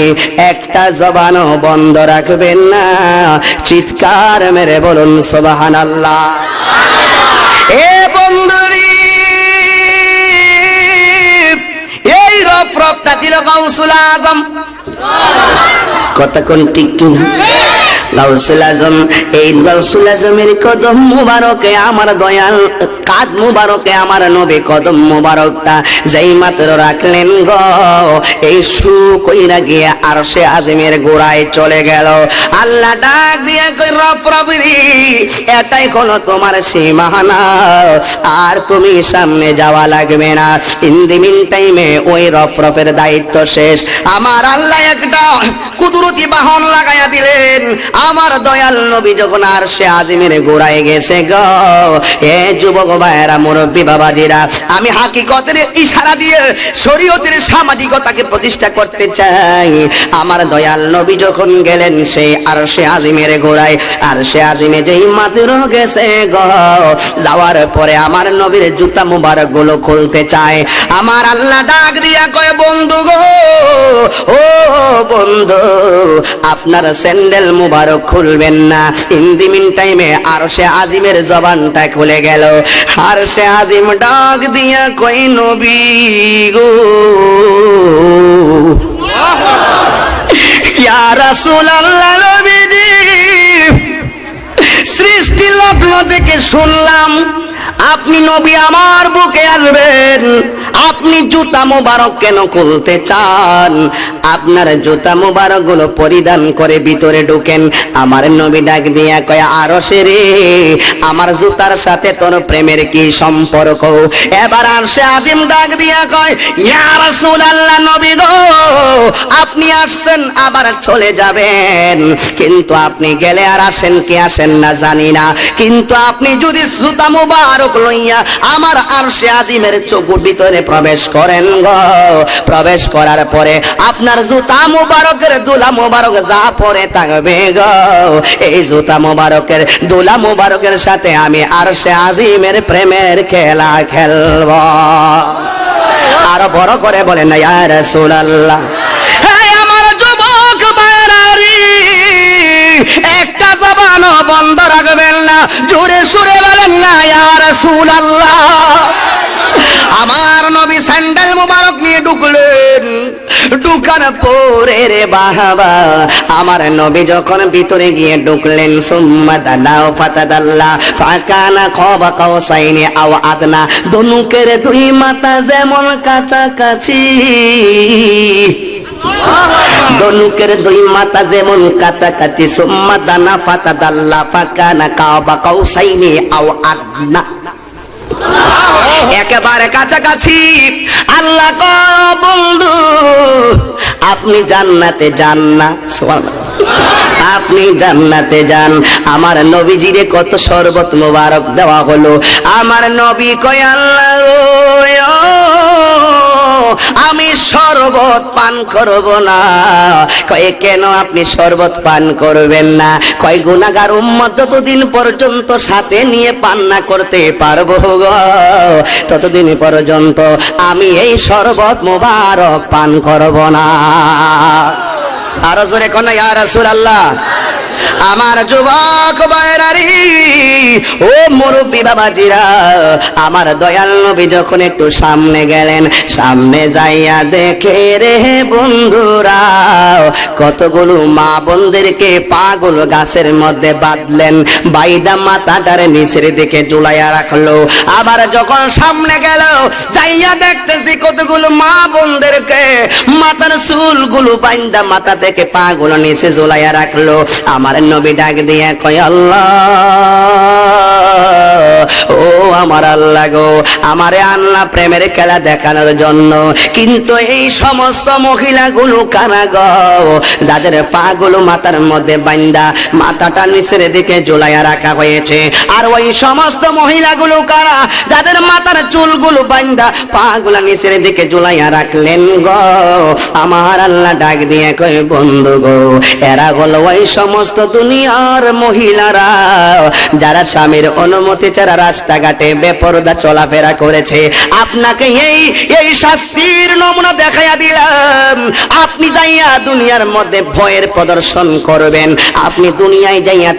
একটা জবানও বন্ধ রাখবেন না, চিৎকার মেরে বলুন সুবহানাল্লাহ। এ বন্ধুরি এই রফরফটা ছিল গাউসুল আজম। কতক্ষণ ঠিক কিনা? গাউসুল আজম, এই গাউসুল আজমের কদম মুবারকে আমার দয়াল কাদ মুবারকে আমার নবী কদম মুবারকটা যেই মাত্র রাখলেন গো, এই শু কইরা গিয়ে আরশে আযমের গোড়ায় চলে গেল। আল্লাহ ডাক দিয়ে কই রফরফরি এটাই হলো তোমার সীমানা, আর তুমি সামনে যাওয়া লাগবে না। ইন দি মিন টাইমে ওই রফরফের দায়িত্ব শেষ। আমার আল্লাহ একটা কুদরতি বাহন লাগাইয়া দিলেন। আমার দয়াল নবী যখন আরশে আযমের গোড়ায় গেছে গো, এ যুবক ভাইরা, মুরব্বী বাবাজিরা, আমি হাকিকতের ইশারা দিয়ে শরীয়তের সামাজিকতাকে প্রতিষ্ঠা করতে চাই। আমার দয়াল নবী যখন গেলেন সেই আরশে আযমের গোড়ায়, আরশে আযমে যেই মাত্র গেছে গো, যাওয়ার পরে আমার নবীর জুতা মুবারক গুলো খুলতে চায়। আমার আল্লাহ ডাক দিয়া কয় বন্ধু গো, ও বন্ধু আপনার স্যান্ডেল মুবারক খুলবেন না। ইন দি মিন টাইমে আরশে আযমের জবানটা খুলে গেল। আরশে আযম ডাক দিয়া কই নবী গো, ইয়া রাসূলুল্লাহ নবীজি, সৃষ্টি লগ্ন থেকে শুনলাম আপনি নবী আমার বুকে আসবেন, আপনি জুতা মোবারক কেন খুলতে চান? আপনার জুতা মোবারক গুলো পরিধান করে ভিতরে ঢুকেন। আমার নবী ডাক দিয়া কয় আরশে রে, আমার জুতার সাথে তোর প্রেমের কি সম্পর্ক? এবার আরশে আযম ডাক দিয়া কয় ইয়া রাসূলুল্লাহ নবী গো, আপনি আসছেন আবার চলে যাবেন, কিন্তু আপনি গেলে আর আসেন কি আসেন না জানি না, কিন্তু আপনি যদি জুতা মোবারক লইয়া আমার আরশে আযমের চৌকুর ভিতরে প্রবেশ করেন গো, প্রবেশ করার পরে আপনার জুতা মোবারকের দুলা মোবারক যা পরে থাকবে গো, এই জুতা মোবারকের দুলা মোবারকের সাথে আমি আরশে আযমের প্রেমের খেলা খেলব। আরো বড় করে বলেন না ইয়া রাসূলুল্লাহ। আমার যুবক ভাইরারি, একটা জবানও বন্ধ রাখবেন না, জোরে সুরে বলেন না ইয়া রাসূলুল্লাহ। আমার নবী স্যান্ডেল মুবারক নিয়ে ঢুকলেন। ঢুকার পরে রে বাবা, আমার নবী যখন ভিতরে গিয়ে ঢুকলেন, সুম্মা দানাও ফাতাদাল্লা ফাকানা কাবা কাউসাইনি আও আদনা, ধনুকের দুই মাথা যেমন কাছাকাছি, ধনুকের দুই মাথা যেমন কাছাকাছি, সুম্মা দানা ফাতাদাল্লা ফাকানা কাবা কাউসাইনি আও আদনা, একেবারে কাছাকাছি। আল্লাহ গো বন্ধু, আপনি জান্নাতে যান না, আপনি জান্নাতে যান। আমার নবীজিরে কত শরবত মোবারক দেওয়া হলো। আমার নবী কয় আল্লাহ আমি শরবত পান করব না। কয় কেন আপনি শরবত পান করবেন না? কয় গুনাহগার উম্মত যতদিন পর্যন্ত সাথে নিয়ে পান না করতে পারবো গো, ততদিন পর্যন্ত আমি এই শরবত মোবারক পান করব না। আরো জোরে কোন ইয়া রাসূলুল্লাহ। আমার যুবক ভাইরারি, ও মুরব্বী বাবাজিরা, আমার দয়াল নবী যখন একটু সামনে গেলেন, সামনে যাইয়া দেখে রে বন্ধুরা কতগুলো মা বোনদেরকে পাগল গাছের মধ্যে বাঁধলেন, বাইদা মাথাটার নিচের দিকে ঝুলাইয়া রাখলো। আবার যখন সামনে গেল, যাইয়া দেখতেছি কতগুলো মা বোনদেরকে মাথার চুলগুলো বাইন্দা মাথা থেকে পাগুলো নিচে ঝুলাইয়া রাখলো। আমার নবী ডাক দিয়ে কয় আল্লাহ, ও আমার আল্লাহ গো, আমারে আল্লাহ প্রেমের খেলা দেখানোর জন্য, কিন্তু এই সমস্ত মহিলাগুলো কারা গো, যাদের পাগুলো মাথার মধ্যে বাইন্দা মাথাটা নিচের দিকে ঝুলাইয়া রাখা হয়েছে? আর ওই সমস্ত মহিলাগুলো কারা, যাদের মাথার চুলগুলো বাইন্দা পাগুলো নিচের দিকে ঝুলাইয়া রাখলেন গো? আমার আল্লাহ ডাক দিয়ে কয় বন্ধু গো, এরা হলো ওই সমস্ত দুনিয়ার মহিলারা যারা স্বামীর অনুমতি ছাড়া রাস্তাঘাটে বেপরদা চলাফেরা করেছে। আপনাকে এই শাস্তির নমুনা দেখাইয়া দিলাম। আপনি যাইয়া দুনিয়ার মধ্যে ভয়ের প্রদর্শন করবেন, আপনি দুনিয়ায় যাইয়া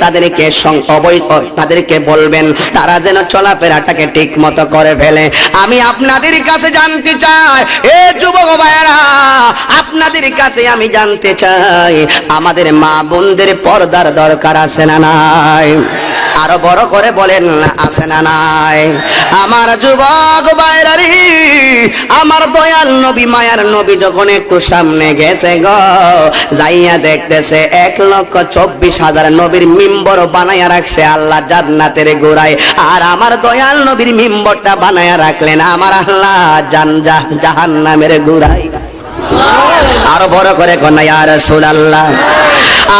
তাদেরকে বলবেন তারা যেন চলাফেরাটাকে ঠিক মতো করে ফেলে। আমি আপনাদের কাছে জানতে চাই, এ যুবক ভাইরা, আপনাদের কাছে আমি জানতে চাই, আমাদের মা বোনদের পর্দার দরকার আছে না নাই? আরো বড় করে বলেন আছে না নাই? আমার যুবক ভাইরারি, আমার দয়াল নবী মায়ার নবী যখন একটু সামনে গেছে গো, যাইয়া দেখতেছে 1,24,000 নবীর মিম্বর বানাইয়া রাখছে আল্লাহ জান্নাতের গোড়ায়। আর আমার দয়াল নবীর মিম্বরটা বানাইয়া রাখলেন আমার আল্লাহ জাহান্নামের গোড়ায়। আরো বড় করে কন্যা ইয়া রাসূলুল্লাহ।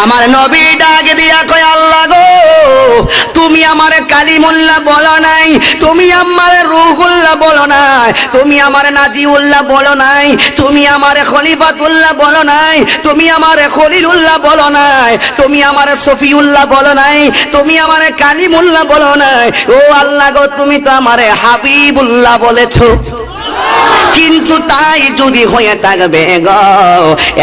আমার নবী ডাক দিয়া কয় আল্লাহ গো, তুমি আমারে কালিমুল্লাহ বলো নাই, তুমি আমারে রূহুল্লাহ বলো নাই, তুমি আমারে নাজিউল্লাহ বলো নাই, তুমি আমারে খলিফাতুল্লাহ বলো নাই, তুমি আমারে খলিলুল্লাহ বলো নাই, তুমি আমারে সফিউল্লাহ বলো নাই, তুমি আমারে কালিমুল্লাহ বলো নাই। ও আল্লাহ গো, তুমি তো আমারে হাবিবুল্লাহ বলেছো। কিন্তু তাই যদি হয়ে থাকবে গো,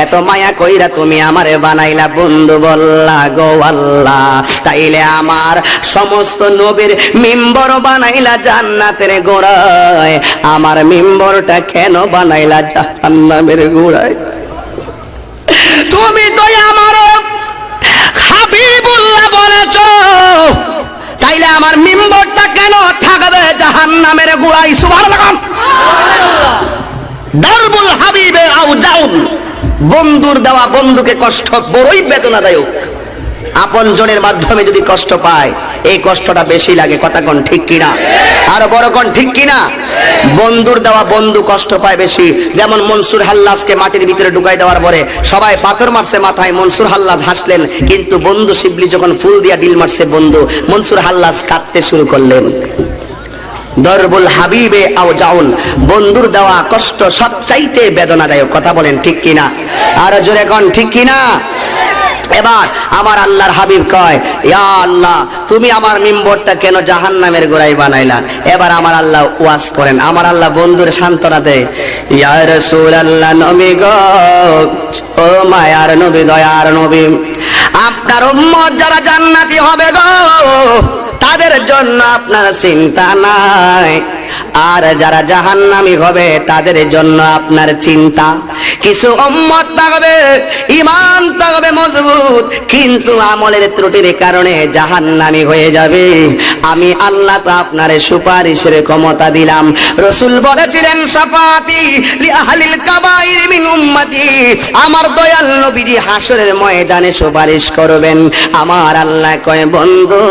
এত মায়া কইরা তুমি আমারে বানাইলা বন্ধু বললা গো আল্লাহ, তাইলে আমার সমস্ত নবীর মিম্বর বানাইলা জান্নাতের গোড়ায়, আমার মিম্বরটা কেন বানাইলা জাহান্নামের গোড়ায়? তুমি তো আমার হাবিবুল্লাহ বলেছো, তাইলে আমার মিম্বরটা কেন থাকবে জাহান্নামের গোড়ায়? সুবহানাল্লাহ। দারবুল হাবিবে আউজাউন, বন্ধুর দেওয়া বন্ধুকে কষ্ট বড়ই বেদনাদায়ক। আপন জনের মাধ্যমে যদি কষ্ট পায়, এই কষ্টটা বেশি লাগে। কথা কোন ঠিক কিনা? আর বড় কোন ঠিক কিনা? বন্ধুর দেওয়া বন্ধু কষ্ট পায় বেশি। যেমন মনসুর হাল্লাজকে মাটির ভিতরে ঢুকাই দেওয়ার পরে সবাই পাথর মারছে মাথায়, মনসুর হাল্লাজ হাসলেন, কিন্তু বন্ধু শিবলি যখন ফুল দিয়া ডিল মারছে বন্ধু, মনসুর হাল্লাজ কাঁদতে শুরু করলেন। দরবুল হাবিবে আউজাউন, বন্ধুর দেওয়া কষ্ট সবচাইতে বেদনাদায়ক। কথা বলেন ঠিক কিনা? আর জোরে কোন ঠিক কিনা? এবার আমার আল্লাহর হাবিব কয়, ইয়া আল্লাহ, তুমি আমার মিম্বরটা কেন জাহান্নামের গোড়ায় বানাইলা? এবার আমার আল্লাহ ওয়াজ করেন, আমার আল্লাহ বন্ধুর সান্ত্বনা দেয়। ইয়া রাসূলুল্লাহ, নবী গো, ও মায়ার নবী, দয়ার নবী, আপনার উম্মত যারা জান্নাতি হবে গো, তাদের জন্য আপনার চিন্তা নাই। আর যারা জাহান্নামী হবে তাদের জন্য আপনার চিন্তা। কিছু উম্মত থাকবে, ঈমান থাকবে মজবুত, কিন্তু আমলের ত্রুটির কারণে জাহান্নামী হয়ে যাবে। আমি আল্লাহ তো আপনার সুপারিশের ক্ষমতা দিলাম। রাসূল বলেছিলেন, শাফাআতি লি আহলিল কাবাইর মিন উম্মতি, আমার দয়াল নবীজি হাসরের ময়দানে সুপারিশ করবেন। আমার আল্লাহ কয়, বন্ধু,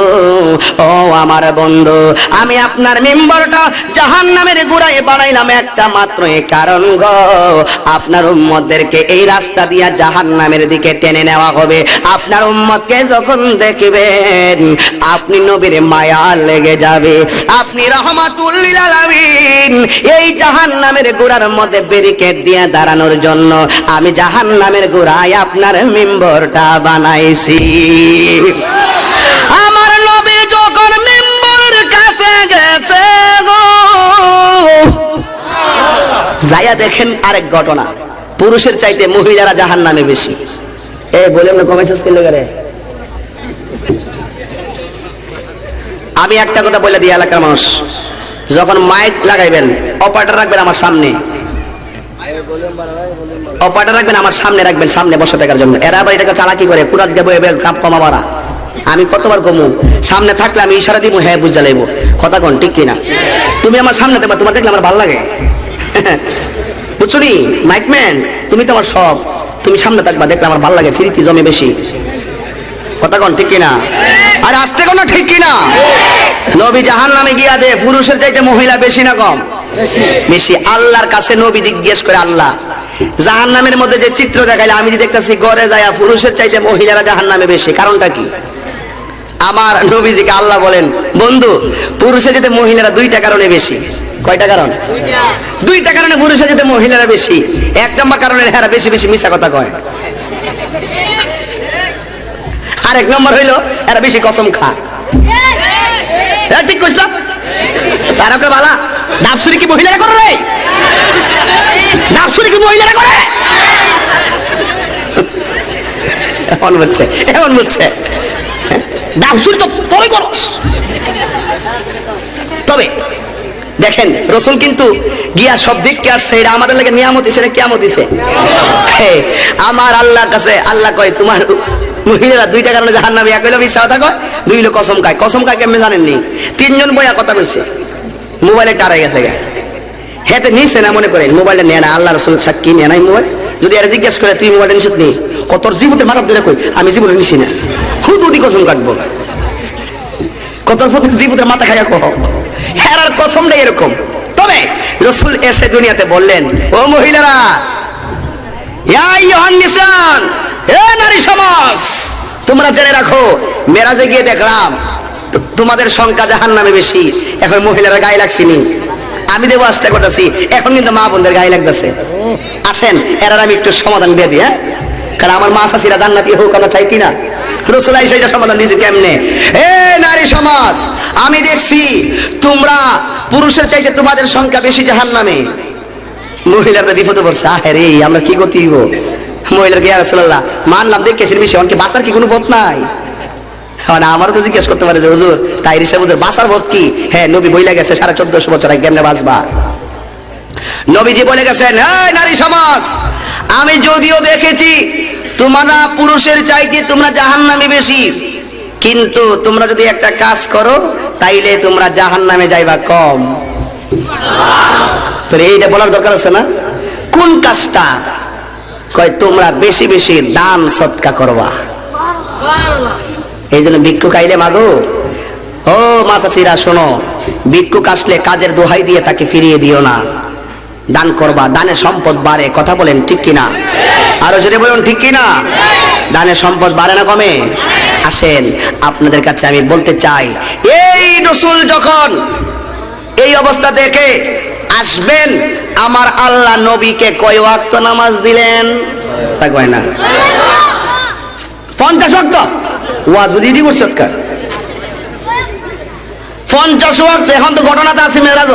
ও আমার বন্ধু, আমি আপনার মিম্বরটা জাহান্নামের গোড়ায় বানাইলাম একটা মাত্র এই কারণ গো, আপনার উম্মতদেরকে এই রাস্তা দিয়া জাহান্নামের দিকে টেনে নেওয়া হবে। আপনার উম্মতকে যখন দেখবেন আপনি নবীর মায়া লেগে যাবে, আপনি রাহমাতুল লিল আলামিন। এই জাহান্নামের গোড়ার মধ্যে ব্যারিকেড দিয়ে দাঁড়ানোর জন্য আমি জাহান্নামের গোড়ায় আপনার মিম্বরটা বানাইছি। আমার নবী যখন মিম্বরের কাছে গেছে গো, যাইয়া দেখেন আরেক ঘটনা, পুরুষের চাইতে মহিলারা জাহান্নামে বেশি। এ বলে না কমেছেস কে লেগে রে? আমি একটা কথা বলে দিই এলাকার মানুষ, যখন মাইক লাগাইবেন অপারেটর রাখবেন আমার সামনে, অপারেটর রাখবেন আমার সামনে, রাখবেন সামনে বসে থাকার জন্য। এরা আবার এটাকে চালাকি করে কুড়াত দেবো এবার কাপ কমাবারা। আমি কতবার কমু, সামনে থাকলে আমি ইশারা দিব, হ্যাঁ বুঝা লাগবো কথা কোন ঠিক কিনা। তুমি আমার সামনে থাকবা, তোমার দেখলে আমার ভালো লাগে, বুঝছো নি মাইকম্যান? তুমি তো আমার সব, তুমি সামনে থাকবা, দেখলে আমার ভালো লাগে, ফিরিতি জমে বেশি কথা কোন ঠিক কিনা। আর আসতে কোন ঠিক কিনা? নবী জাহান্নামে গিয়া দে পুরুষের চাইতে মহিলা বেশি না কম? বেশি। আল্লাহর কাছে নবী জিজ্ঞেস করে, আল্লাহ জাহান্নামের মধ্যে যে চিত্র দেখাইলে আমি যে দেখতেছি গড়ে যায় পুরুষের চাইতে মহিলারা জাহান্নামে বেশি, কারণটা কি? আমার নবীজিকে আল্লাহ বলেন, বন্ধু পুরুষের চাইতে মহিলারা দুইটা কারণে বেশি। কয়টা কারণ? দুইটা কারণে পুরুষের চাইতে মহিলারা বেশি। এক নম্বর কারণে এরা বেশি বেশি মিছা কথা কয়, আর এক নম্বর হইলো এরা বেশি কসম খা। ঠিক কইছ না? তারা কে বালা ডাবসুরি কি মহিলারা করে রে? ডাবসুরি কি মহিলারা করে? এমন বলছে, এমন বলছে ডাবসুরি তো তোরই করস। তবে দেখেন রসুল কিন্তু গিয়া সব দিককে আসছে, এটা আমাদের লাগে নিয়ামত হিসেবে কিয়ামত দিছে। আমার আল্লাহর কাছে আল্লাহ কয় তোমার মহিলারা দুইটা কারণে জাহান্নামে, এক হইলো মিথ্যা কথা কয়, দুই হইলো কসম খায়। কসম খায় কেমনে জানেননি? তিনজন বইয়া কথা কইছে, মোবাইলে টারাই গেছে, হেতে নিছে না মনে করেন মোবাইলটা নেয় না, আল্লাহ রসুল সাক্ষী নেয় নাই মোবাইল। যদি এরা জিজ্ঞেস করে তুই মোবাইলটা নিছিস নি, কত জীবতে মারাপ ধরে কই আমি জীবনে নিছি না, হুদুদি কসম কাটবো, কত জীবতের মাথা খাইয়া কহ, হেরার কসমটা এরকম। তবে রসুল এসে দুনিয়াতে বললেন, ও মহিলারা, ইয়া আইয়ুহান নিসান, এ নারী সমাজ, তোমরা জেনে রাখো মেরাজে গিয়ে দেখলাম তোমাদের সংখ্যা জাহান্নামে বেশি। এখন মহিলারা গায়ে লাগছিনি, আমি দেবো আশটা করতেছি, এখন কিন্তু মা বোনদের গায়ে লাগতেছে। আসেন এরার আমি একটু সমাধান দিয়ে দিই, হ্যাঁ, কারণ আমার মা শাশিরা জান্নাতি হোক আমরা চাই কিনা। রসুল আইসা এটা সমাধান দিয়েছে কেমনে? এ নারী সমাজ, আমি দেখছি তোমরা পুরুষের চাইতে তোমাদের সংখ্যা বেশি জাহান্নামে। মহিলারা বিপদে পড়ছে, আহে রে আমরা কি করতে হইব? মহিলার ইয়া রাসূলুল্লাহ মানলাম দেখেছেন বেশি, অনেকে বাঁচার কি কোনো পথ নাই? মানে আমারও তো জিজ্ঞেস করতে পারে যে হুজুর তাই হিসাবে হুজুর বাঁচার পথ কি? হ্যাঁ নবী বইলা গেছে 1450 বছর আগে কেমনে বাঁচবা। নবীজি বলে গেছেন, এই নারী সমাজ, আমি যদিও দেখেছি তোমরা পুরুষের চাইতে তোমরা জাহান্নামে বেশি, কিন্তু তোমরা যদি একটা কাজ করো তাইলে তোমরা জাহান্নামে যাইবা কম। তো এইটা বলার দরকার আছে না? কোন কাজটা? কয় তোমরা বেশি বেশি দান সদকা করবা। এই জন্য ভিক্ষুক আইলে মাগো, ও মা চাচিরা শোনো, ভিক্ষুক আসলে কাজের দোহাই দিয়ে তাকে ফিরিয়ে দিও না, দান করবা, দানে সম্পদ বাড়ে। কথা বলেন ঠিক কিনা? আরো যদি বলুন ঠিক কিনা? দানে সম্পদ বাড়ে না কমে? আসেন আপনাদের কাছে আমি বলতে চাই, এই রাসূল যখন এই অবস্থা দেখে আসবেন, আমার আল্লাহ নবীকে কয় ওয়াক্ত নামাজ দিলেন? তা কয় না 50 ওয়াক্ত। ওয়াজ বুঝিয়ে করছে 50 ওয়াক্ত। এখন তো ঘটনাটা আছে মেরাজ,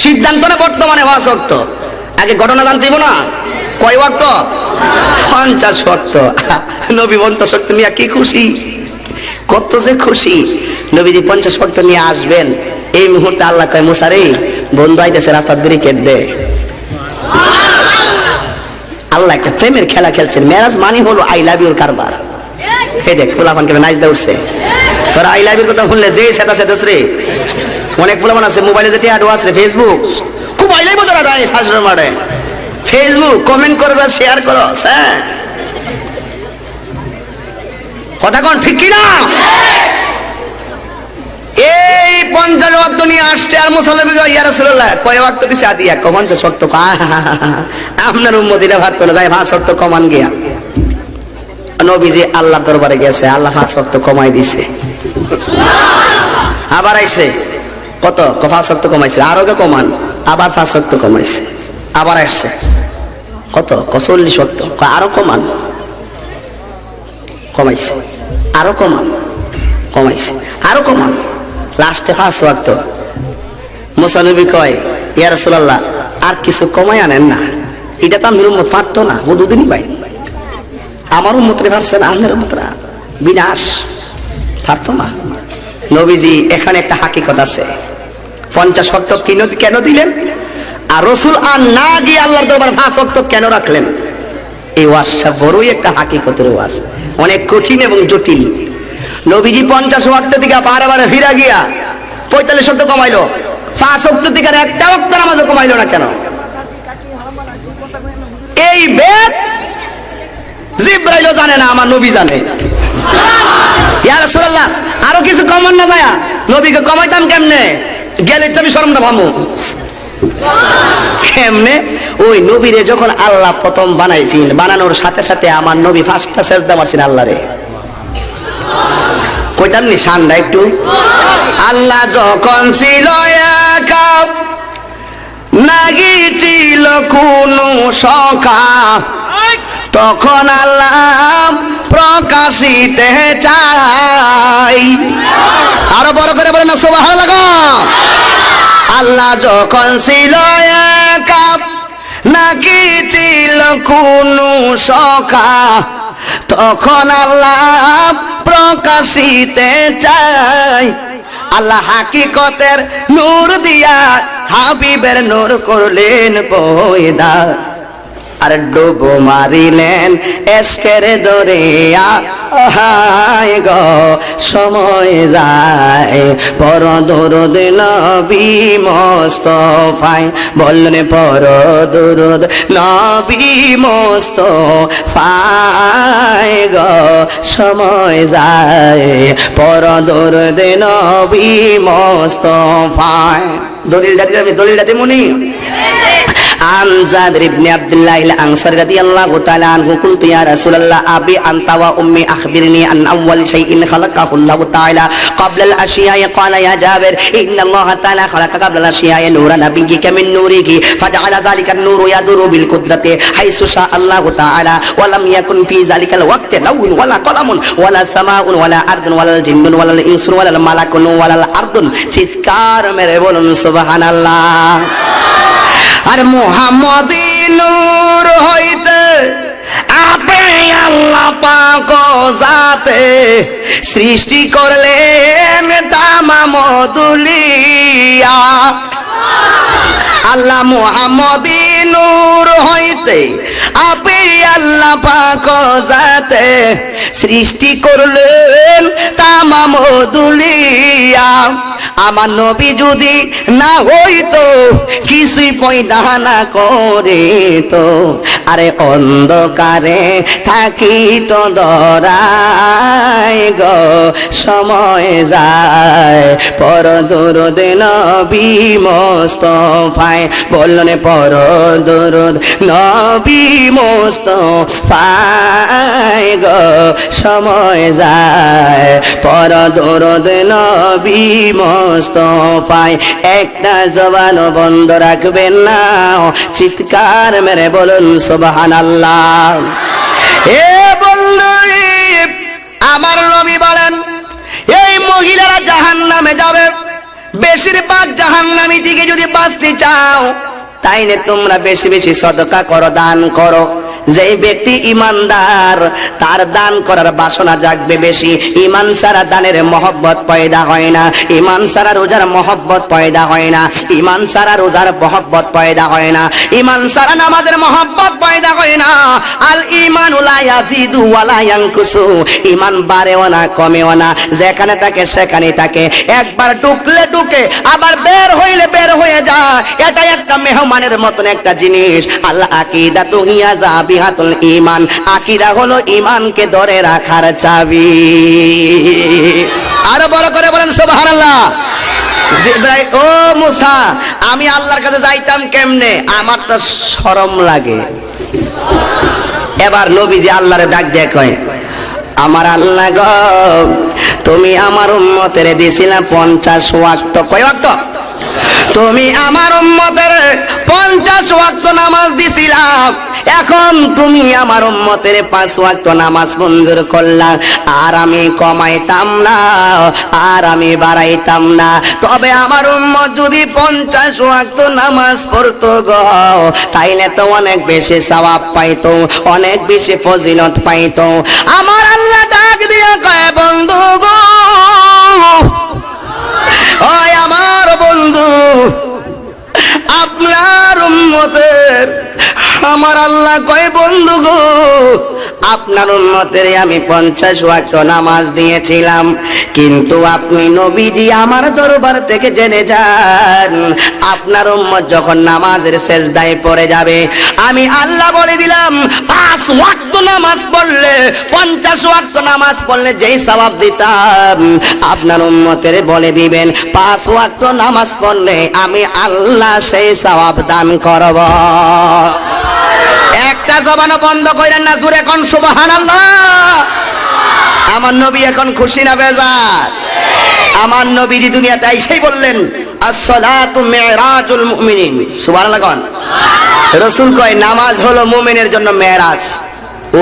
সিদ্ধান্ত না বর্তমানে 5 ওয়াক্ত। আগে ঘটনা জানতে দিব না? কয় ওয়াক্ত? 50 ওয়াক্ত। নবী 50 ওয়াক্ত নিয়ে কি খুশি, কত যে খুশি। নবীজি 50 ওয়াক্ত নিয়ে আসবেন, এই মুহূর্তে আল্লাহ কয় মুসা রে বন্ধু আইতেছে, রাস্তা ব্যারিকেড দে। আল্লাহ একটা প্রেমের খেলা খেলছেন। মেরাজ মানে হলো আই লাভ ইউর কারবার। এই দেখ পোলাপান কেন নাইচ দা উঠছে, তোরা আই লাভ ইউর কথা শুনলে যে সেটা সেটাস রে। অনেক পোলাপান আছে মোবাইলে যেটা অ্যাড আছে ফেসবুক, খুব আই লাভ তোরা যায় শাশুড়ির মাঠে ফেসবুক কমেন্ট করো আর শেয়ার করো। হ্যাঁ কথা কোন ঠিক কিনা? এই 50 ওয়াক্ত নিয়ে আসছে আর মুসলমান ইয়া রাসূলুল্লাহ কয় ওয়াক্ত দিছে আদিয়া কখন যে শক্ত আপনার উম্মতিরা ভাবতো না যাই 5 ওয়াক্ত কমান গিয়া নবীজি আল্লাহর দরবারে গেছে আল্লাহ 5 ওয়াক্ত কমাই দিছে আবার আইছে কত 5 ওয়াক্ত কমাইছে আরো কে কমান আবার 5 ওয়াক্ত কমাইছে আবার আসছে কত 40 ওয়াক্ত আরো কমান কমাইছে আরো কমান কমাইছে আরো কমান লাস্টে 5 ওয়াক্ত মুসা নবী কয় ইয়া রাসূলুল্লাহ আর কিছু কমাই আনেন না এটা তো আমার উম্মত পারতো না ও দুদিনই পাই আমার উম্মতরে পারছে না আপনার উম্মতরা বিনাশ পারতো না নবীজি এখানে একটা হাকিকত আছে 50 ওয়াক্ত কেন দিলেন আর রাসূল আর না গিয়ে আল্লাহর দরবারে 5 ওয়াক্ত কেন রাখলেন এই ওয়াজটা বড়ই একটা হাকিকতের ওয়াজ অনেক কঠিন এবং জটিল নবীজি 50 ওয়াক্ত থেকে বারবার ফিরা গিয়া 45 ওয়াক্ত কমাইলো 5 ওয়াক্ত থেকে একটা ওয়াক্ত নামাজও কমাইলো না কেন এই বেদ জিবরাইলও জানে না আমার নবী জানে ইয়া রাসূলুল্লাহ আরো কিছু কমান না যায় নবীকে কমাইতাম কেমনে গেলে তো আমি শরমটা ভামু কেমনে ওই নবীরে যখন আল্লাহ প্রথম বানাইছেন বানানোর সাথে সাথে আমার নবী ফার্স্টটা সেজদা মারছেন আল্লাহরে কইতাম নি শানটা একটু আল্লাহ যখন ছিল একা নাগি ছিল কোন সখা তখন আল্লাহ প্রকাশিতে চাই আরো বড় করে বলেন না সুবহানাল্লাহ আল্লাহ যখন ছিল একা নাকি ছিল কোন সখা তখন আল্লাহ প্রকাশিতে চাই আল্লাহ হাকিকতের নূর দিয়া হাবিবের নূর করলেন পয়দা আর ডুব মারিলেন এশকের দরিয়া হায় গো সময় যায় পর দরুদ নবী মুস্তাফায় বললেন পর দরুদ নবী মুস্তাফায় গো সময় যায় পর দরুদ নবী মুস্তাফায় দলিলটা দিমুনি عن جابر بن عبد الله الأنصاري رضي الله تعالى عنه قلت يا رسول الله أبي أنت وأمي أخبرني عن أول شيء خلقه الله تعالى قبل الأشياء قال يا جابر إن الله تعالى خلق قبل الأشياء نور نبيك من نوره فجعل ذلك النور يدور بالقدرة حيث شاء الله تعالى ولم يكن في ذلك الوقت لون ولا قلم ولا سماء ولا أرض ولا الجن ولا الإنس ولا الملك ولا الأرض চিৎকার মেরে বলুন সুবহানাল্লাহ আর মুহাম্মদী নূর হইতে আপে আল্লাহ পাক জাতে সৃষ্টি করলেন তামাম দুনিয়া আল্লাহ মুহাম্মদী নূর হইতে আপে আল্লাহ পাক জাতে সৃষ্টি করলেন তামাম দুনিয়া আমার নবী যদি না হইতো কিছুই পয়দা না করে তো আরে অন্ধকারে থাকিত দরায় গো সময় যায় পর দরুদ নবী মুস্তাফায় বললেন পর দরুদ নবী মুস্তাফায় গো সময় যায় পর দরুদ নবী মুস্তাফায় একটা জবান বন্ধ রাখবেন না চিৎকার মেরে বলুন সুবহানাল্লাহ হে বন্ধুরে আমার নবী বলেন এই মহিলারা জাহান্নামে যাবে বেশিরভাগ জাহান্নামী থেকে যদি বাঁচতে চাও তাইলে তোমরা বেশি বেশি সদকা করো দান করো যে ব্যক্তি ইমানদার তার দান করার বাসনা জাগবে বেশি ঈমান ছাড়া দানের মহব্বত পয়দা হয় না ঈমান ছাড়া রোজার মহব্বত পয়দা হয় না ঈমান ছাড়া রোজার মহব্বত পয়দা হয় না ঈমান ছাড়া নামাজের মহব্বত পয়দা হয় না আল ঈমানু লা ইয়াজিদু ওয়া লা ইয়ানকুসু ঈমান বাড়েও না কমেও না যেখানে থাকে সেখানেই থাকে একবার ঢুকলে ঢুকে আবার বের হইলে বের হয়ে যায় এটা একটা মেহমানের মতন একটা জিনিস আল আকীদাতু হিয়া বিহাতুল ঈমান আকীদা হলো ঈমানকে ধরে রাখার চাবি আরো বড় করে বলেন সুবহানাল্লাহ জিব্রাইল, ও মুসা, আমি আল্লাহর কাছে যাইতাম কেমনে? আমার তো শরম লাগে। এবার নবীজি আল্লাহরে ডাক দিয়ে কয়, আমার আল্লাহ গো, তুমি আমার উম্মতের দিছিলা 50 ওয়াক্ত। কয় ওয়াক্ত? তুমি আমার উম্মতের 50 ওয়াক্ত নামাজ দিছিলা, এখন তুমি আমার উম্মতের 5 ওয়াক্ত নামাজ মঞ্জুর করলা। আর আমি কমাইতাম না, আর আমি বাড়াইতাম না। তবে আমার উম্মত যদি 50 ওয়াক্ত নামাজ পড়তো গো, তাইলে তো অনেক বেশি সওয়াব পাইতো, অনেক বেশি ফজিলত পাইতো। আমার আল্লাহ ডাক দিয়ে কয়, বন্ধু গো, ওই আমার বন্ধু, আপনার উম্মতের, আমার আল্লাহ কয়, বন্ধু গো, আপনার উম্মতের আমি 50 ওয়াক্ত নামাজ দিয়েছিলাম, কিন্তু আপনি নবীজি আমার দরবার থেকে জেনে যান, আপনার উম্মত যখন নামাজের সেজদায় পড়ে যাবে, আমি আল্লাহ বলে দিলাম 5 ওয়াক্ত নামাজ পড়লে, 50 ওয়াক্ত নামাজ পড়লে যেই সওয়াব দিতাম, আপনার উম্মতের বলে দিবেন 5 ওয়াক্ত নামাজ পড়লে আমি আল্লাহ সেই সওয়াব দান করব। একটা জবানও বন্ধ কইরেন না, জোরে কোন সুবহানাল্লাহ। আমার নবী এখন খুশি না বেজার? আমার নবীজি দুনিয়াতে আইসাই বললেন, আসসালাতু মিরাজুল মুমিনিন। সুবহানাল্লাহ কোন? রাসূল কয়, নামাজ হলো মুমিনের জন্য মেরাজ।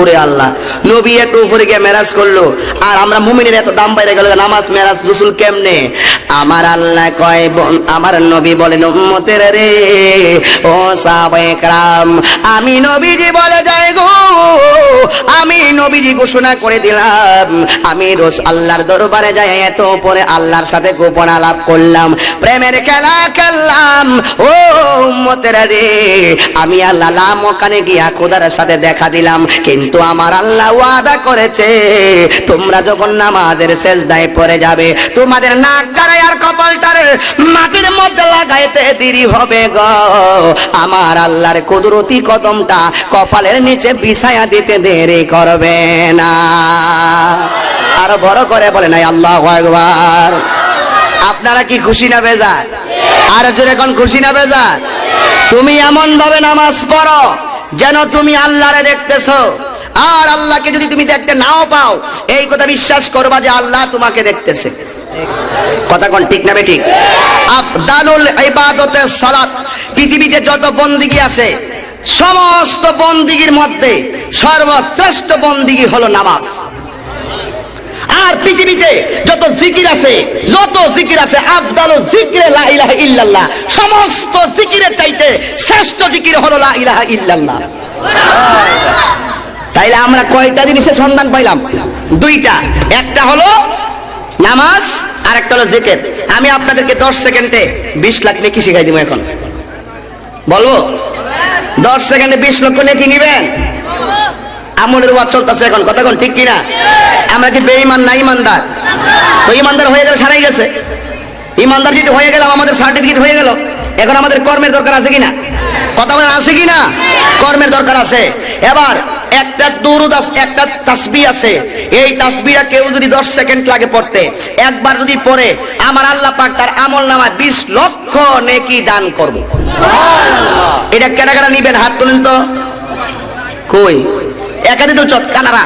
ওরে আল্লাহ, নবী এত উপরে গিয়ে মেরাজ করলো, আর আমরা মুমিনের এত দাম বাইরে গেল, নামাজ মেরাজ রাসূল কেমনে? আমার আল্লাহ কয়, আমার নবী বলেন, উম্মতের রে, ও সাহাবায়ে کرام, আমি নবীজি বলে যাই গো, আমি নবীজি ঘোষণা করে দিলাম, আমি রোজ আল্লাহর দরবারে যাই, এত উপরে আল্লাহর সাথে গোপন আলাপ করলাম, প্রেমের খেলা খেললাম। ও উম্মতের রে, আমি আল্লাহ লাম ওখানে গিয়া খোদার সাথে দেখা দিলাম, কিন্তু আমার আল্লাহ ওয়াদা করেছে, তোমরা যখন নামাজের সেজদায় পড়ে যাবে, তোমাদের নাকটারে আর কপালটারে মাটির মধ্যে লাগাইতে দেরি হবে গো, আমার আল্লাহর কুদরতি কদমটা কপালের নিচে বিছায়া দিতে দেরি করবে না। আরো বড় করে বলে নাই আল্লাহু আকবার। আপনারা কি খুশি না বেজার? আর জোরে কোন খুশি না বেজার? তুমি এমন ভাবে নামাজ পড়ো যেন তুমি আল্লাহরে দেখতেছো, আর আল্লাহকে যদি তুমি দেখতে নাও পাও, এই কথা বিশ্বাস করবা যে আল্লাহ তোমাকে দেখতেছে। কথা কোন ঠিক না বেঠিক? আফদালুল ইবাদতে সালাত। পৃথিবীতে যত বন্দিগি আছে, সমস্ত বন্দিগির মধ্যে সর্বশ্রেষ্ঠ বন্দিগি হলো নামাজ। আর পৃথিবীতে যত জিকির আছে, আফদালু যিকরে লা ইলাহা ইল্লাল্লাহ, সমস্ত জিকিরের চাইতে শ্রেষ্ঠ জিকির হলো লা ইলাহা ইল্লাল্লাহ। তাইলে আমরা কয়টা জিনিসের সন্ধান পাইলাম? দুইটা। একটা হলো নামাজ, আর একটা হলো জিকির। আমি আপনাদেরকে 10 সেকেন্ডে 20 লাখ নেকি শিখাই দিব। এখন বলবো 10 সেকেন্ডে 20 লক্ষ নেকি নিবেন? আমলের ওয়াজ চলতেছে এখন, কথা কোন ঠিক কিনা? আমরা কি বেঈমান না ইমানদার? তো ইমানদার হয়ে গেল, সারাই গেছে। ইমানদার যদি হয়ে গেলাম, আমাদের সার্টিফিকেট হয়ে গেল। এখন আমাদের কর্মের দরকার আছে কিনা? কথা বলেন, আছে কিনা? কর্মের দরকার আছে। এবার একটা দুরূদ আছে, একটা তাসবিহ আছে। এই তাসবিহটা কেউ যদি 10 সেকেন্ড লাগে পড়তে, একবার যদি পড়ে, আমার আল্লাহ পাক তার আমলনামায় 20 লক্ষ নেকি দান করব। সুবহানাল্লাহ। এটা কেডা কেডা নিবেন? হাত তুলেন তো। কই একাদি তো চট কানারা,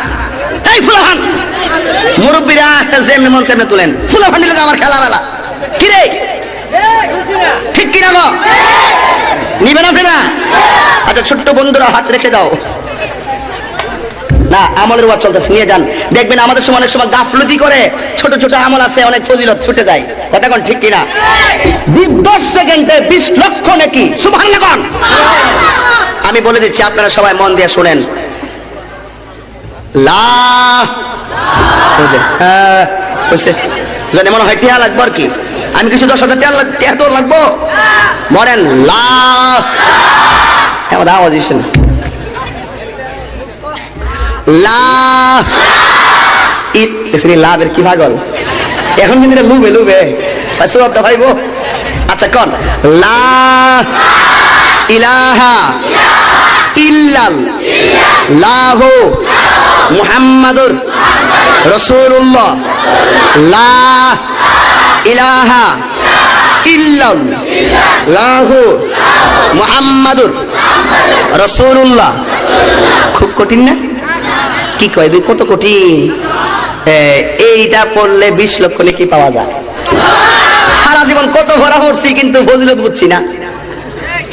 এই ফুলাহান মুরব্বীরা যেমনি মন সেমনি তুলেন। ফুলাহান দিলে আমার খেলা মেলা কি রে, ঠিক কিনা গো? নিবেন আপনারা? আচ্ছা ছোট্ট বন্ধুরা হাত রেখে দাও। না, আমলের ওয়াজ চলতেছে, নিয়ে যান। দেখবেন আমাদের সময় অনেক সময় গাফলতি করে ছোট ছোট আমল আছে, অনেক ফজিলত ছুটে যায়। কথা কোন ঠিক কিনা? 10 সেকেন্ডে 20 লক্ষ নাকি। সুবহানাল্লাহ। আমি বলে দিচ্ছি, আপনারা সবাই মন দিয়ে শুনেন। মনে হয় টিয়া লাগবো আর কি। আমি কিছু 10,000 টিয়া তো লাগবো। বলেন লা, আওয়াজ দিচ্ছেন লাভের কি পাগল এখন কিন্তু লুবে লুবে সবটা ভাইবো। আচ্ছা কন লা ইলাহা ইল্লাল্লাহু মুহাম্মাদুর রাসূলুল্লাহ। লা ইলাহা ইল্লাল্লাহু মুহাম্মাদুর রাসূলুল্লাহ। খুব কঠিন না? কি কয় দুই কত কঠিন। এইটা পড়লে 20 লক্ষ নেকি পাওয়া যায়। সারা জীবন কত ভরা পড়ছি কিন্তু ফজিলত বুঝছি না।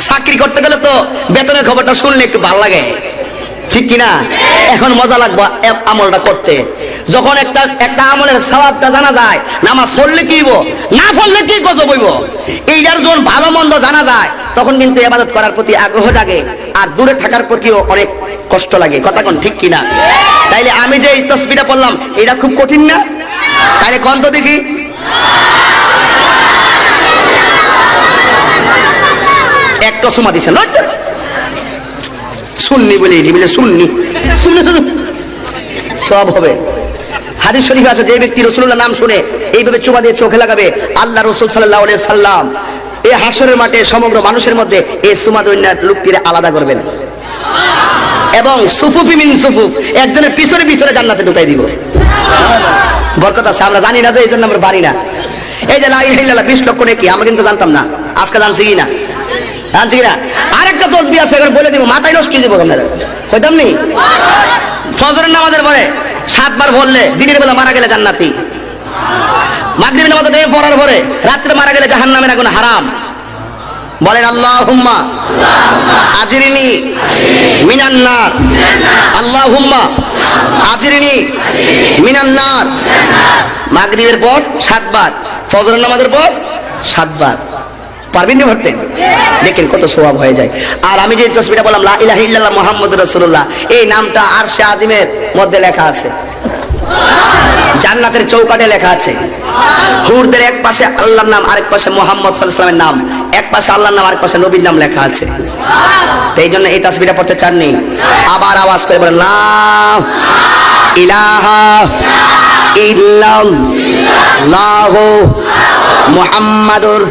চাকরি করতে গেলে তো বেতনের খবরটা শুনলে একটু ভালো লাগে, ঠিক কিনা? এখন মজা লাগবে আমলটা করতে। যখন একটা আমলের সওয়াবটা জানা যায়, নামাজ পড়লে কি হইব, না পড়লে কি গজব হইব, এইটার যখন ভালো মন্দ জানা যায়, তখন কিন্তু ইবাদত করার প্রতি আগ্রহ জাগে, আর দূরে থাকার প্রতিও অনেক কষ্ট লাগে। কথা কোন ঠিক কিনা? তাইলে আমি যে এই তাসবিহটা পড়লাম, এটা খুব কঠিন না? তাইলে কোন তো দেখি একটা সময় দিছেন শুননি বলে শুননি সব হবে। হাদিস শরীফ আছে, যে ব্যক্তি রাসূলুল্লাহর নাম শুনে এইভাবে চুমা দিয়ে চোখে লাগাবে, আল্লাহ রাসূল সাল্লাল্লাহু আলাইহি সাল্লাম এই হাসরের মাঠে সমগ্র মানুষের মধ্যে এই চুমা দৈন্যার লোকটির আলাদা করবেন এবং সুফুফি মিন সুফুফ, একজনের পিছনে পিছনে জান্নাতে ঢুকাই দিব। বরকত আছে, আমরা জানি না যে এই জন্য আমরা পারি না। এই যে লা ইলাহা ইল্লাল্লাহ 20 লক্ষ নেকি, আমরা কিন্তু জানতাম না, আজকে জানছি কি না? জানছি কিনা? আরেকটা তাসবিহ আছে, এখন বলে দিব, মাথায় নষ্ট করে দিব আপনারা, কইতাম নি? ফজরের নামাজের পরে 7 বার বললে দিনের বেলা মারা গেলে জান্নাতি, মাগরিবের নামাজ পড়ার পরে রাত্রে মারা গেলে জাহান্নামের আগুন হারাম। বলেন আল্লাহুম্মা আজিরনি মিনান নার, আল্লাহুম্মা আজিরনি মিনান নার। মাগরিবের পর 7 বার, ফজরের নামাজের পর 7 বার। পারবেন না পড়তে? দেখেন কত সওয়াব হয়ে যায়। আর আমি যে তাসবিহটা বললাম লা ইলাহা ইল্লাল্লাহ মুহাম্মাদুর রাসূলুল্লাহ, এই নামটা আরশে আজিমের মধ্যে লেখা আছে, জান্নাতের চৌকাঠে লেখা আছে। হুরদের এক পাশে আল্লাহর নাম, আরেক পাশে মুহাম্মদ সাল্লাল্লাহু আলাইহি ওয়াসাল্লামের নাম, এক পাশে আল্লাহর নাম, আরেক পাশে নবীর নাম লেখা আছে। এই জন্য এই তাসবিহটা পড়তে চাননি, আবার আওয়াজ করে বলেন লা ইলাহা ইল্লাল্লাহু মুহাম্মাদুর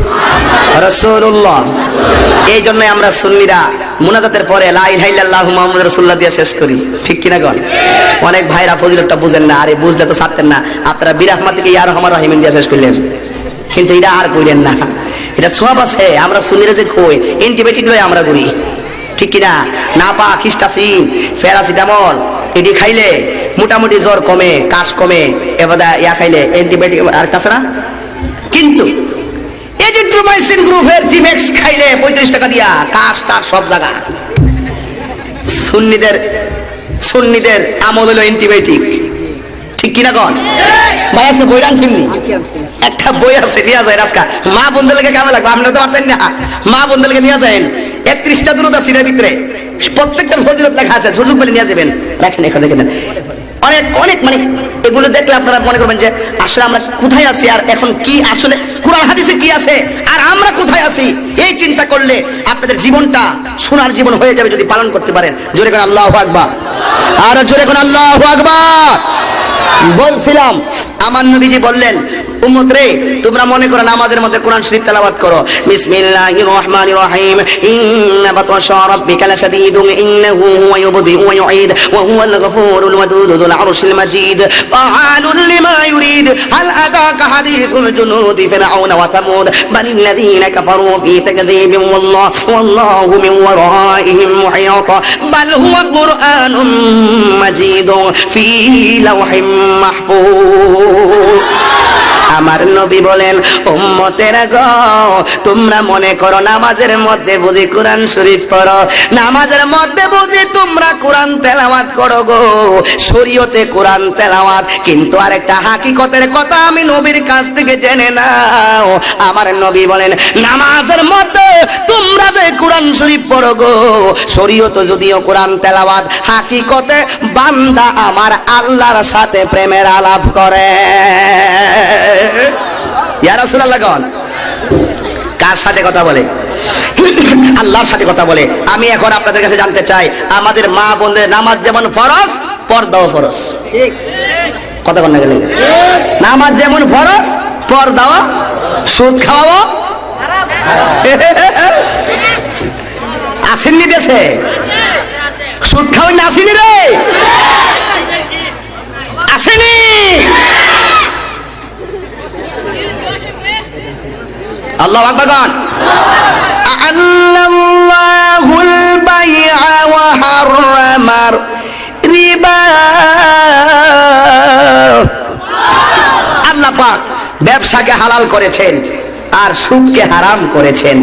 রাসূলুল্লাহ। এই জন্য আমরা সুন্নিরা মুনাজাতের পরে লা ইলাহা ইল্লাল্লাহু মুহাম্মাদুর রাসূলুল্লাহ দিয়ে শেষ করি, ঠিক কিনা গণ? অনেক ভাইরা ফজিলতটা বুঝেন না, আরে বুঝলে তো ছাড়তেন না, আপনারা বিরহমাতিকে ইয়া রহমান রহিম দিয়ে শেষ করলেন, কিন্তু এটা আর কইলেন না। এটা সওয়াব আছে। আমরা সুন্নিরা যে কই অ্যান্টিবায়োটিক লয় আমরা করি, ঠিক কিনা? না পা খিস্টাসিন প্যারাসিটামল এটি খাইলে মোটামুটি জ্বর কমে, কাশ কমে, এবার ইয়া খাইলে অ্যান্টিবায়োটিক আর কাছে না। কিন্তু এজিথ্রোমাইসিন গ্রুপের জিমেক্স খাইলে 35 টাকা দিয়া কাশ তার সব জায়গা। সুন্নিদের আমল হলো অ্যান্টিবায়োটিক, ঠিক কিনা গণ? ভাই আজকে বই আনছেননি? একটা বই আছে, নিয়ে যায় আজকে। মা বন্ধুদেরকে কেমন লাগবে? আপনারা তো পারতেন না, মা বন্ধুদেরকে নিয়ে যায়। 31টা দুরূদ আছে এর ভিতরে, প্রত্যেকটার ফজিলত লেখা আছে, সুযোগ পেলে নিয়ে যাবেন। রাখেন এখানে, দেখেন অনেক অনেক, মানে এগুলো দেখলে আপনারা মনে করবেন যে আসলে আমরা কোথায় আছি, আর এখন কি আসলে কোরআন হাদিসে কি আছে, আর আমরা কোথায় আছি। এই চিন্তা করলে আপনাদের জীবনটা সোনার জীবন হয়ে যাবে যদি পালন করতে পারেন। জোরে করে আল্লাহু আকবার, আর জোরে করে আল্লাহু আকবার। বলছিলাম আমার নবীজি বললেন, উম্মত রে, তোমরা মনে করো নামাজের মধ্যে কোরআন শরীফ তেলাওয়াত করো, বিসমিল্লাহির রহমানির রহিম, ইন্না বাতশা রাব্বিকা লাশাদীদুন ইন্নাহু হুয়া ইউবদিউ ওয়া ইউঈদ ওয়া হুয়াল গফুরুল ওয়াদুদ যুল আরশিল মাজিদ ফাআলুন লিমা ইউরিদ হাল আতাকা হাদিসুল জুনুদি ফিরআউন ওয়া সামুদ বালিল্লাযীনা কাফারু ফি তাকযীবিন ওয়াল্লাহু মিন ওয়ারাইহিম মুহীত বাল হুয়া কুরআনুম মাজিদুন ফি লাওহিম মাহফুজ। আমার নবী বলেন, উম্মতেরা গো, তোমরা মনে করো নামাজের মধ্যে বুঝি কোরআন শরীফ পড়ো, নামাজের মধ্যে বুঝি তোমরা কোরআন তেলাওয়াত করো গো, শরীয়তে কোরআন তেলাওয়াত। কিন্তু আরেকটা হাকিকতের কথা আমি নবীর কাছ থেকে জেনে নাও। আমার নবী বলেন, নামাজের মধ্যে তোমরা যে কোরআন শরীফ পড়ো গো, শরীয়তে যদিও কোরআন তেলাওয়াত, হাকিকতে বান্দা আমার আল্লাহর সাথে প্রেমের আলাপ করে। ইয়া রাসূলুল্লাহ গণ, কার সাথে কথা বলে? আল্লাহর সাথে কথা বলে। আমি এখন আপনাদের কাছে জানতে চাই, আমাদের মা বোনদের নামাজ যেমন ফরজ, পর্দাও ফরজ, ঠিক কথা বলতে গেলে নামাজ যেমন ফরজ, পর্দাও, সুদ খাওয়াও আসেননি দেশে, সুদ খাওয়াই না আসেনি রে, আসেনি। আল্লাহু আকবার গান। আল্লাহুল বাইআ ওয়া হারামার রিবা। আল্লাহ পাক ব্যবসাকে হালাল করেছেন আর সুদকে হারাম করেছেন।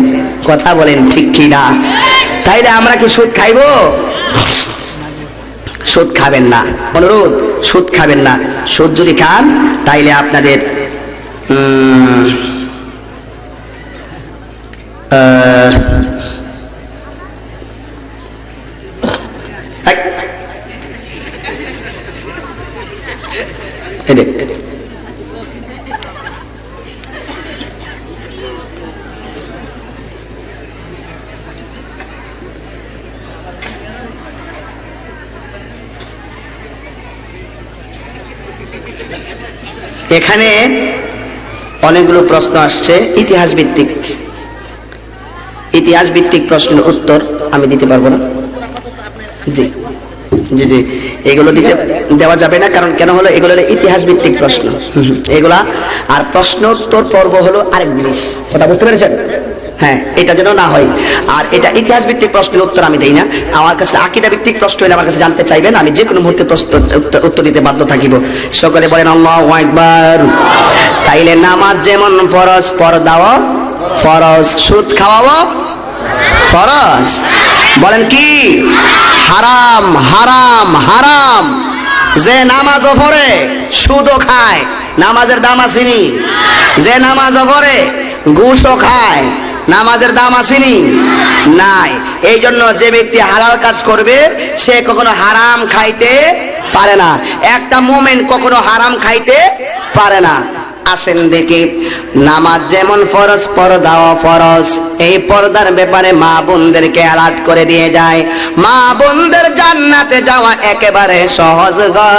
কথা বলেন ঠিক কি না? তাইলে আমরা কি সুদ খাইবো? সুদ খাবেন না, অনুরোধ, সুদ খাবেন না। সুদ যদি খান তাইলে আপনাদের এখানে অনেকগুলো প্রশ্ন আসছে ইতিহাস ভিত্তিক। ইতিহাস ভিত্তিক প্রশ্নের উত্তর আমি দিতে পারবো না। জি জি জি, এগুলো দেওয়া যাবে না। কারণ কেন হলো, এগুলো ইতিহাস ভিত্তিক প্রশ্ন এগুলা। আর প্রশ্ন উত্তর পর্ব হলো আরেক জিনিস, কথা বুঝতে পেরেছেন? হ্যাঁ, এটা যেন না হয়। আর এটা ইতিহাস ভিত্তিক প্রশ্নের উত্তর আমি দেই না। আমার কাছে আকীদা ভিত্তিক প্রশ্ন হলে আমার কাছে জানতে চাইবেন, আমি যে কোনো মুহূর্তে উত্তর দিতে বাধ্য থাকিব। সকলে বলেন আল্লাহু আকবার। তাইলে নামাজ যেমন ফরজ, পর্দাও ফরজ, সুদ খাওয়াও ফরজ। বলেন কি? হারাম হারাম হারাম। যে নামাজও পড়ে সুদও খায়, নামাজের দাম আসেনি। যে নামাজও পড়ে ঘুষও খায়, নামাজের দাম আসেনি নাই। এই জন্য যে ব্যক্তি হালাল কাজ করবে সে কখনো হারাম খাইতে পারে না। একটা মুমিন কখনো হারাম খাইতে পারে না। আসেন দেখি, নামাজ যেমন ফরজ, পর্দাও ফরজ। এই পর্দার ব্যাপারে মা বোনদেরকে অ্যালার্ট করে দিয়ে যায়। মা বোনদের জান্নাতে যাওয়া একেবারে সহজ গো।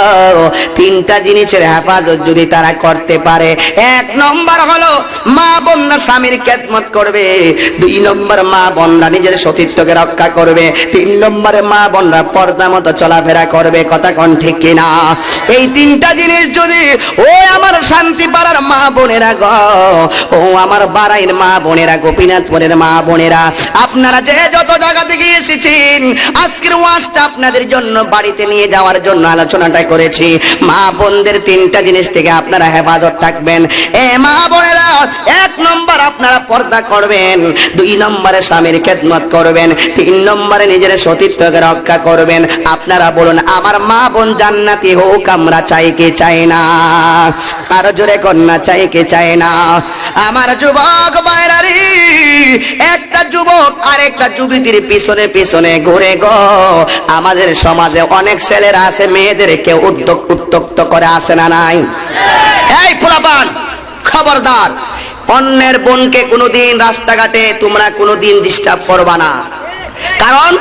তিনটা জিনিসের হেফাজত যদি তারা করতে পারে, এক নম্বর হলো মা বোনরা স্বামীর খেদমত করবে, দুই নম্বর মা বোনরা নিজের সতীত্বকে রক্ষা করবে, তিন নম্বরে মা বোনরা পর্দা মতো চলাফেরা করবে। কথা কোন ঠিক কিনা? এই তিনটা জিনিস যদি ও আমার শান্তি পাড়ার মা বোনেরা গো, ও আমার বারাইর মা বোনেরা, গোপীনাথপুরের মা বোনেরা, আপনারা যে যত জায়গা থেকে এসেছেন, আজকের ওয়াজটা আপনাদের জন্য বাড়িতে নিয়ে যাওয়ার জন্য আলোচনাটা করেছি। মা বোনদের তিনটা জিনিস থেকে আপনারা হেফাজত থাকবেন। এ মা বোনেরা, এক নম্বর আপনারা পর্দা করবেন, দুই নম্বরে স্বামীর খেদমত করবেন, তিন নম্বরে নিজের সতীত্বকে রক্ষা করবেন। আপনারা বলুন, আমার মা বোন জান্নাতি হোক আমরা চাই কি চাই না? আরো জোরে কন্যা চাই কি চাই না? আমার যুবক বাইরারি, একটা যুবক আর একটা যুবতীর পিছনে পিছনে ঘুরে গো। আমাদের সমাজে অনেক ছেলেরা আছে, মেয়েদেরকে উত্তক্ত করে, আসে না নাই? এই পোলাপান, খবরদার, অন্যের বোনকে কোনোদিন রাস্তাঘাটে তোমরা কোনোদিন ডিস্টার্ব করবা না। কারণ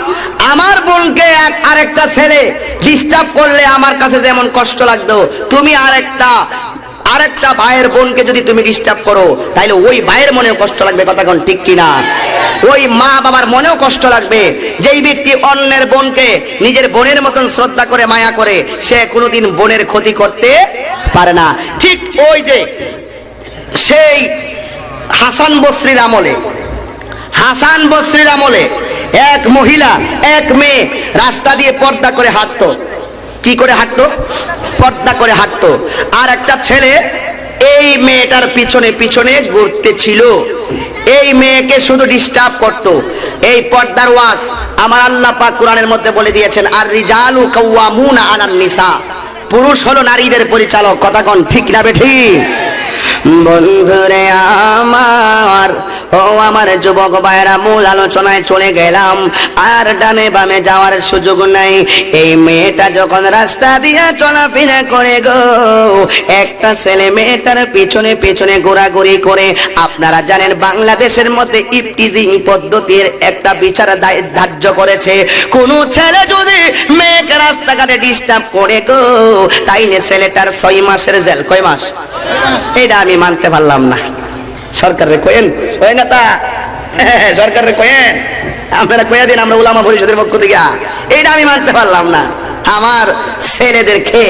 আমার বোনকে আরেকটা ছেলে ডিস্টার্ব করলে আমার কাছে যেমন কষ্ট লাগতো, তুমি আরেকটা ভাইয়ের বোনকে যদি তুমি ডিস্টার্ব করো তাহলে ওই ভাইয়ের মনেও কষ্ট লাগবে। কথা কোন ঠিক কিনা? ওই মা বাবার মনেও কষ্ট লাগবে। যেই ব্যক্তি অন্যের বোনকে নিজের বোনের মতন শ্রদ্ধা করে, মায়া করে, সে কোনোদিন বোনের ক্ষতি করতে পারে না। ঠিক ওই যে সেই হাসান বসরির আমলে এক মহিলা, এক মেয়ে রাস্তা দিয়ে পর্দা করে হাঁটতো। কি করে হাঁটতো? পর্দা করে হাঁটতো। আর একটা ছেলে এই মেয়েটার পিছনে পিছনে ঘুরতে ছিল। এই মেয়েকে শুধু ডিস্টার্ব করতো। এই পর্দার ওয়াজ আমার আল্লাহ পাক কোরআনের মধ্যে বলে দিয়েছেন, আর রিজালু কাওয়ামুনা আলান নিসা, পুরুষ হলো নারীদের পরিচালক। কথা কোন ঠিক না বেঠিক? বন্ধুরে আমার, ও আমার যুবক ভাইরা, মূল আলোচনায় চলে গেলাম। আর ডানে বামে যাওয়ার সুযোগ নাই। এই মেয়েটা যখন রাস্তা দিয়ে চলাফেরা করে গো, একটা ছেলে মেয়েটার পিছনে পিছনে ঘোরাঘুরি করে। আপনারা জানেন বাংলাদেশের মধ্যে ইফটিজিং পদ্ধতির একটা বিচার ধার্য করেছে। কোন ছেলে যদি মেয়েকে রাস্তাঘাটে ডিস্টার্ব করে গো, তাইলে ছেলেটার 6 মাসের জেল। কয় মাস? এটা আমি মানতে পারলাম না। সরকারে কয়েন কয় না তা, সরকারে কয়েন, আপনারা কয়ে দিন, আমরা উলামা পরিষদের পক্ষ থেকে। এইটা আমি মানতে পারলাম না। আমার ছেলেদেরকে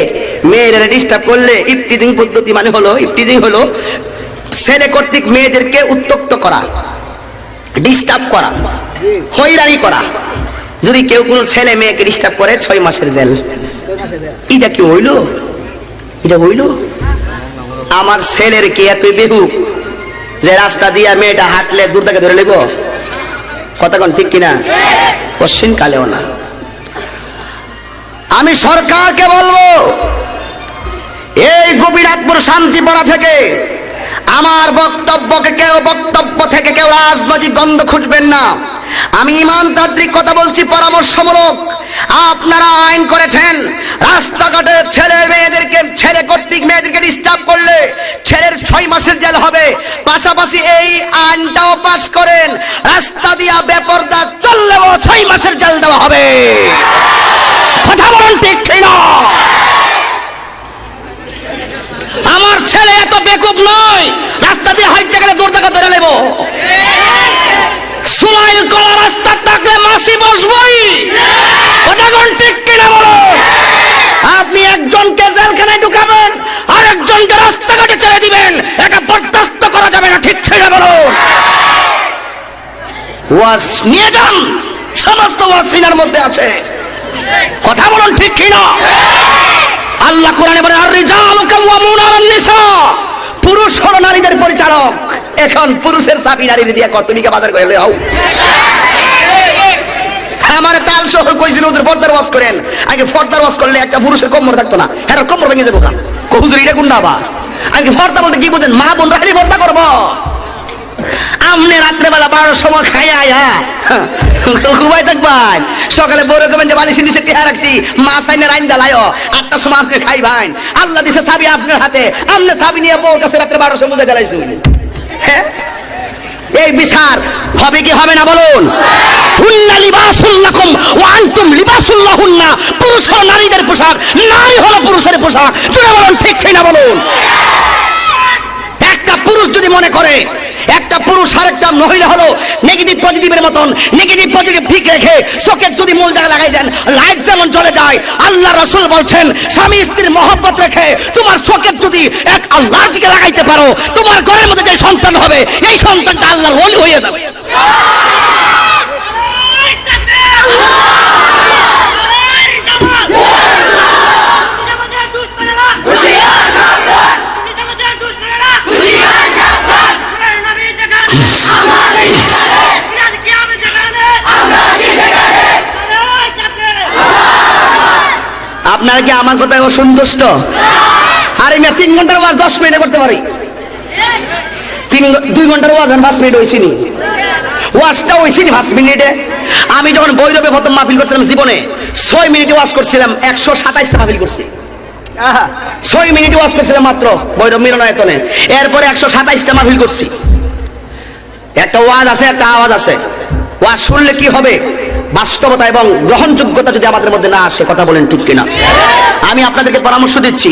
মেয়েরা ডিস্টার্ব করলে ইফটিজিং পদ্ধতি মানে হলো, ইফটিজিং হলো ছেলে কর্তৃক মেয়েদেরকে উত্ত্যক্ত করা, ডিস্টার্ব করা, হয়রানি করা। যদি কেউ কোনো ছেলে মেয়েকে ডিস্টার্ব করে 6 মাসের জেল। এটা কি হইল? এটা হইল? আমার ছেলের কি এত বেহুক যে রাস্তা দিয়া মেয়েটা হাঁটলে দূর থেকে ধরে নেব? কথা কোন ঠিক কিনা? পশ্চিম কালেও না। আমি সরকারকে বলবো, এই গোপীনাথপুর শান্তিপাড়া থেকে আমার বক্তব্য থেকে কেউ রাজনৈতিক দ্বন্দ্ব খুঁজবেন না। আমি ইমানতান্ত্রিক কথা বলছি, পরামর্শমূলক। আপনারা আইন করেছেন রাস্তাঘাটে ছেলে কর্তৃক মেয়েদেরকে ডিস্টার্ব করলে ছেলের 6 মাসের জেল হবে। পাশাপাশি এই আইনটাও পাস করেন, রাস্তা দিয়া বেপরদা চললেও 6 মাসের জেল দেওয়া হবে। কথা বলেন ঠিক কিনা? আমার ছেলে এত বেকুব নয়, রাস্তা দিয়ে হাইটে গেলে দূর থেকে ধরে নেব। সুলাইল কলা রাস্তা থাকলে মাসি বসবই। কথা কোন ঠিক কিনা বলো? আপনি একজনকে জেলখানায় ঢুকাবেন আর একজনকে রাস্তাঘাটে ছেড়ে দিবেন, এটা বরদাস্ত করা যাবে না। ঠিক কিনা বলো? ওয়াজ নিয়ে যান, সমস্ত ওয়াজ সিনার মধ্যে আছে। কথা বলুন ঠিক কিনা? আল্লাহ কোরআনে বলে আর রিজালু কাওয়ামুনা আলান নিসা, পুরুষ হলো নারীদের পরিচালক। এখন পুরুষের চাবি নারীর দিয়া কর, তুমি কে বাজার করে লও? আমার তাল শহর কইছিল ওদের পর্দার ওয়াজ করেন। আগে পর্দার ওয়াজ করলে একটা পুরুষের কোমর থাকতো না, এর কোমর ভেঙে যাবো। হুজুর এটা গুন্ডা আবার। আগে পর্দা বলতে কি বুঝেন? মা বোন রাখলে পর্দা করবো। আমনে রাত্রেবেলা 12টার সময় খাই আয়া ঘুমাই থাকবেন, সকালে বড় করবেন যে বালিশের নিচে টিহা রাখছি, মাছ আইনে রাইন দালায় 8টার সময় আপনি খাই ভাই। আল্লাহ দিছে চাবি আপনার হাতে, আপনি চাবি নিয়ে বউর কাছে রাত্রে 12টার সময় বুঝে জ্বালাইছুন। হ্যাঁ, এই বিচার হবে কি হবে না বলুন? হুন্না লিবাসুল লাকুম ওয়া আনতুম লিবাসুল লাহুন্না, পুরুষ হলো নারীদের পোশাক, নারী হলো পুরুষের পোশাক। জোরে বলুন ঠিক কিনা বলুন? একটা পুরুষ যদি মনে করে একটা পুরুষ আরেকটা মহিলা হলো নেগেটিভ পজিটিভের মতন, নেগেটিভ পজিটিভ ঠিক রেখে সকেট যদি মূল জায়গায় লাগাই দেন, লাইট যেমন জ্বলে যায়। আল্লাহ রাসূল বলছেন, স্বামী স্ত্রীর মহব্বত রেখে তোমার সকেট যদি এক আল্লাহর দিকে লাগাইতে পারো, তোমার ঘরের মধ্যে যে সন্তান হবে এই সন্তানটা আল্লাহর ওলি হয়ে যাবে। আপনারা কি আমার কথায় অসন্তুষ্ট? আর আমি 3 ঘন্টার ওয়াজ 10 মিনিটে করতে পারি। 2 ঘন্টার ওয়াজ 5 মিনিট হয়েছিনি, ওয়াজটা হয়েছিনি 5 মিনিটে। আমি যখন বৈরবে প্রথম মাহফিল করছিলাম জীবনে 6 মিনিটে ওয়াজ করছিলাম, 127টা মাহফিল করছি। 6 মিনিটে ওয়াজ করছিলাম মাত্র বৈরব মিলনায়তনে। এরপরে 127টা মাহফিল করছি। একটা ওয়াজ আছে, একটা আওয়াজ আছে। ওয়াজ শুনলে কি হবে? বাস্তবতা এবং গ্রহণযোগ্যতা যদি আমাদের মধ্যে না আসে, কথা বলেন ঠিক কিনা? আমি আপনাদেরকে পরামর্শ দিচ্ছি,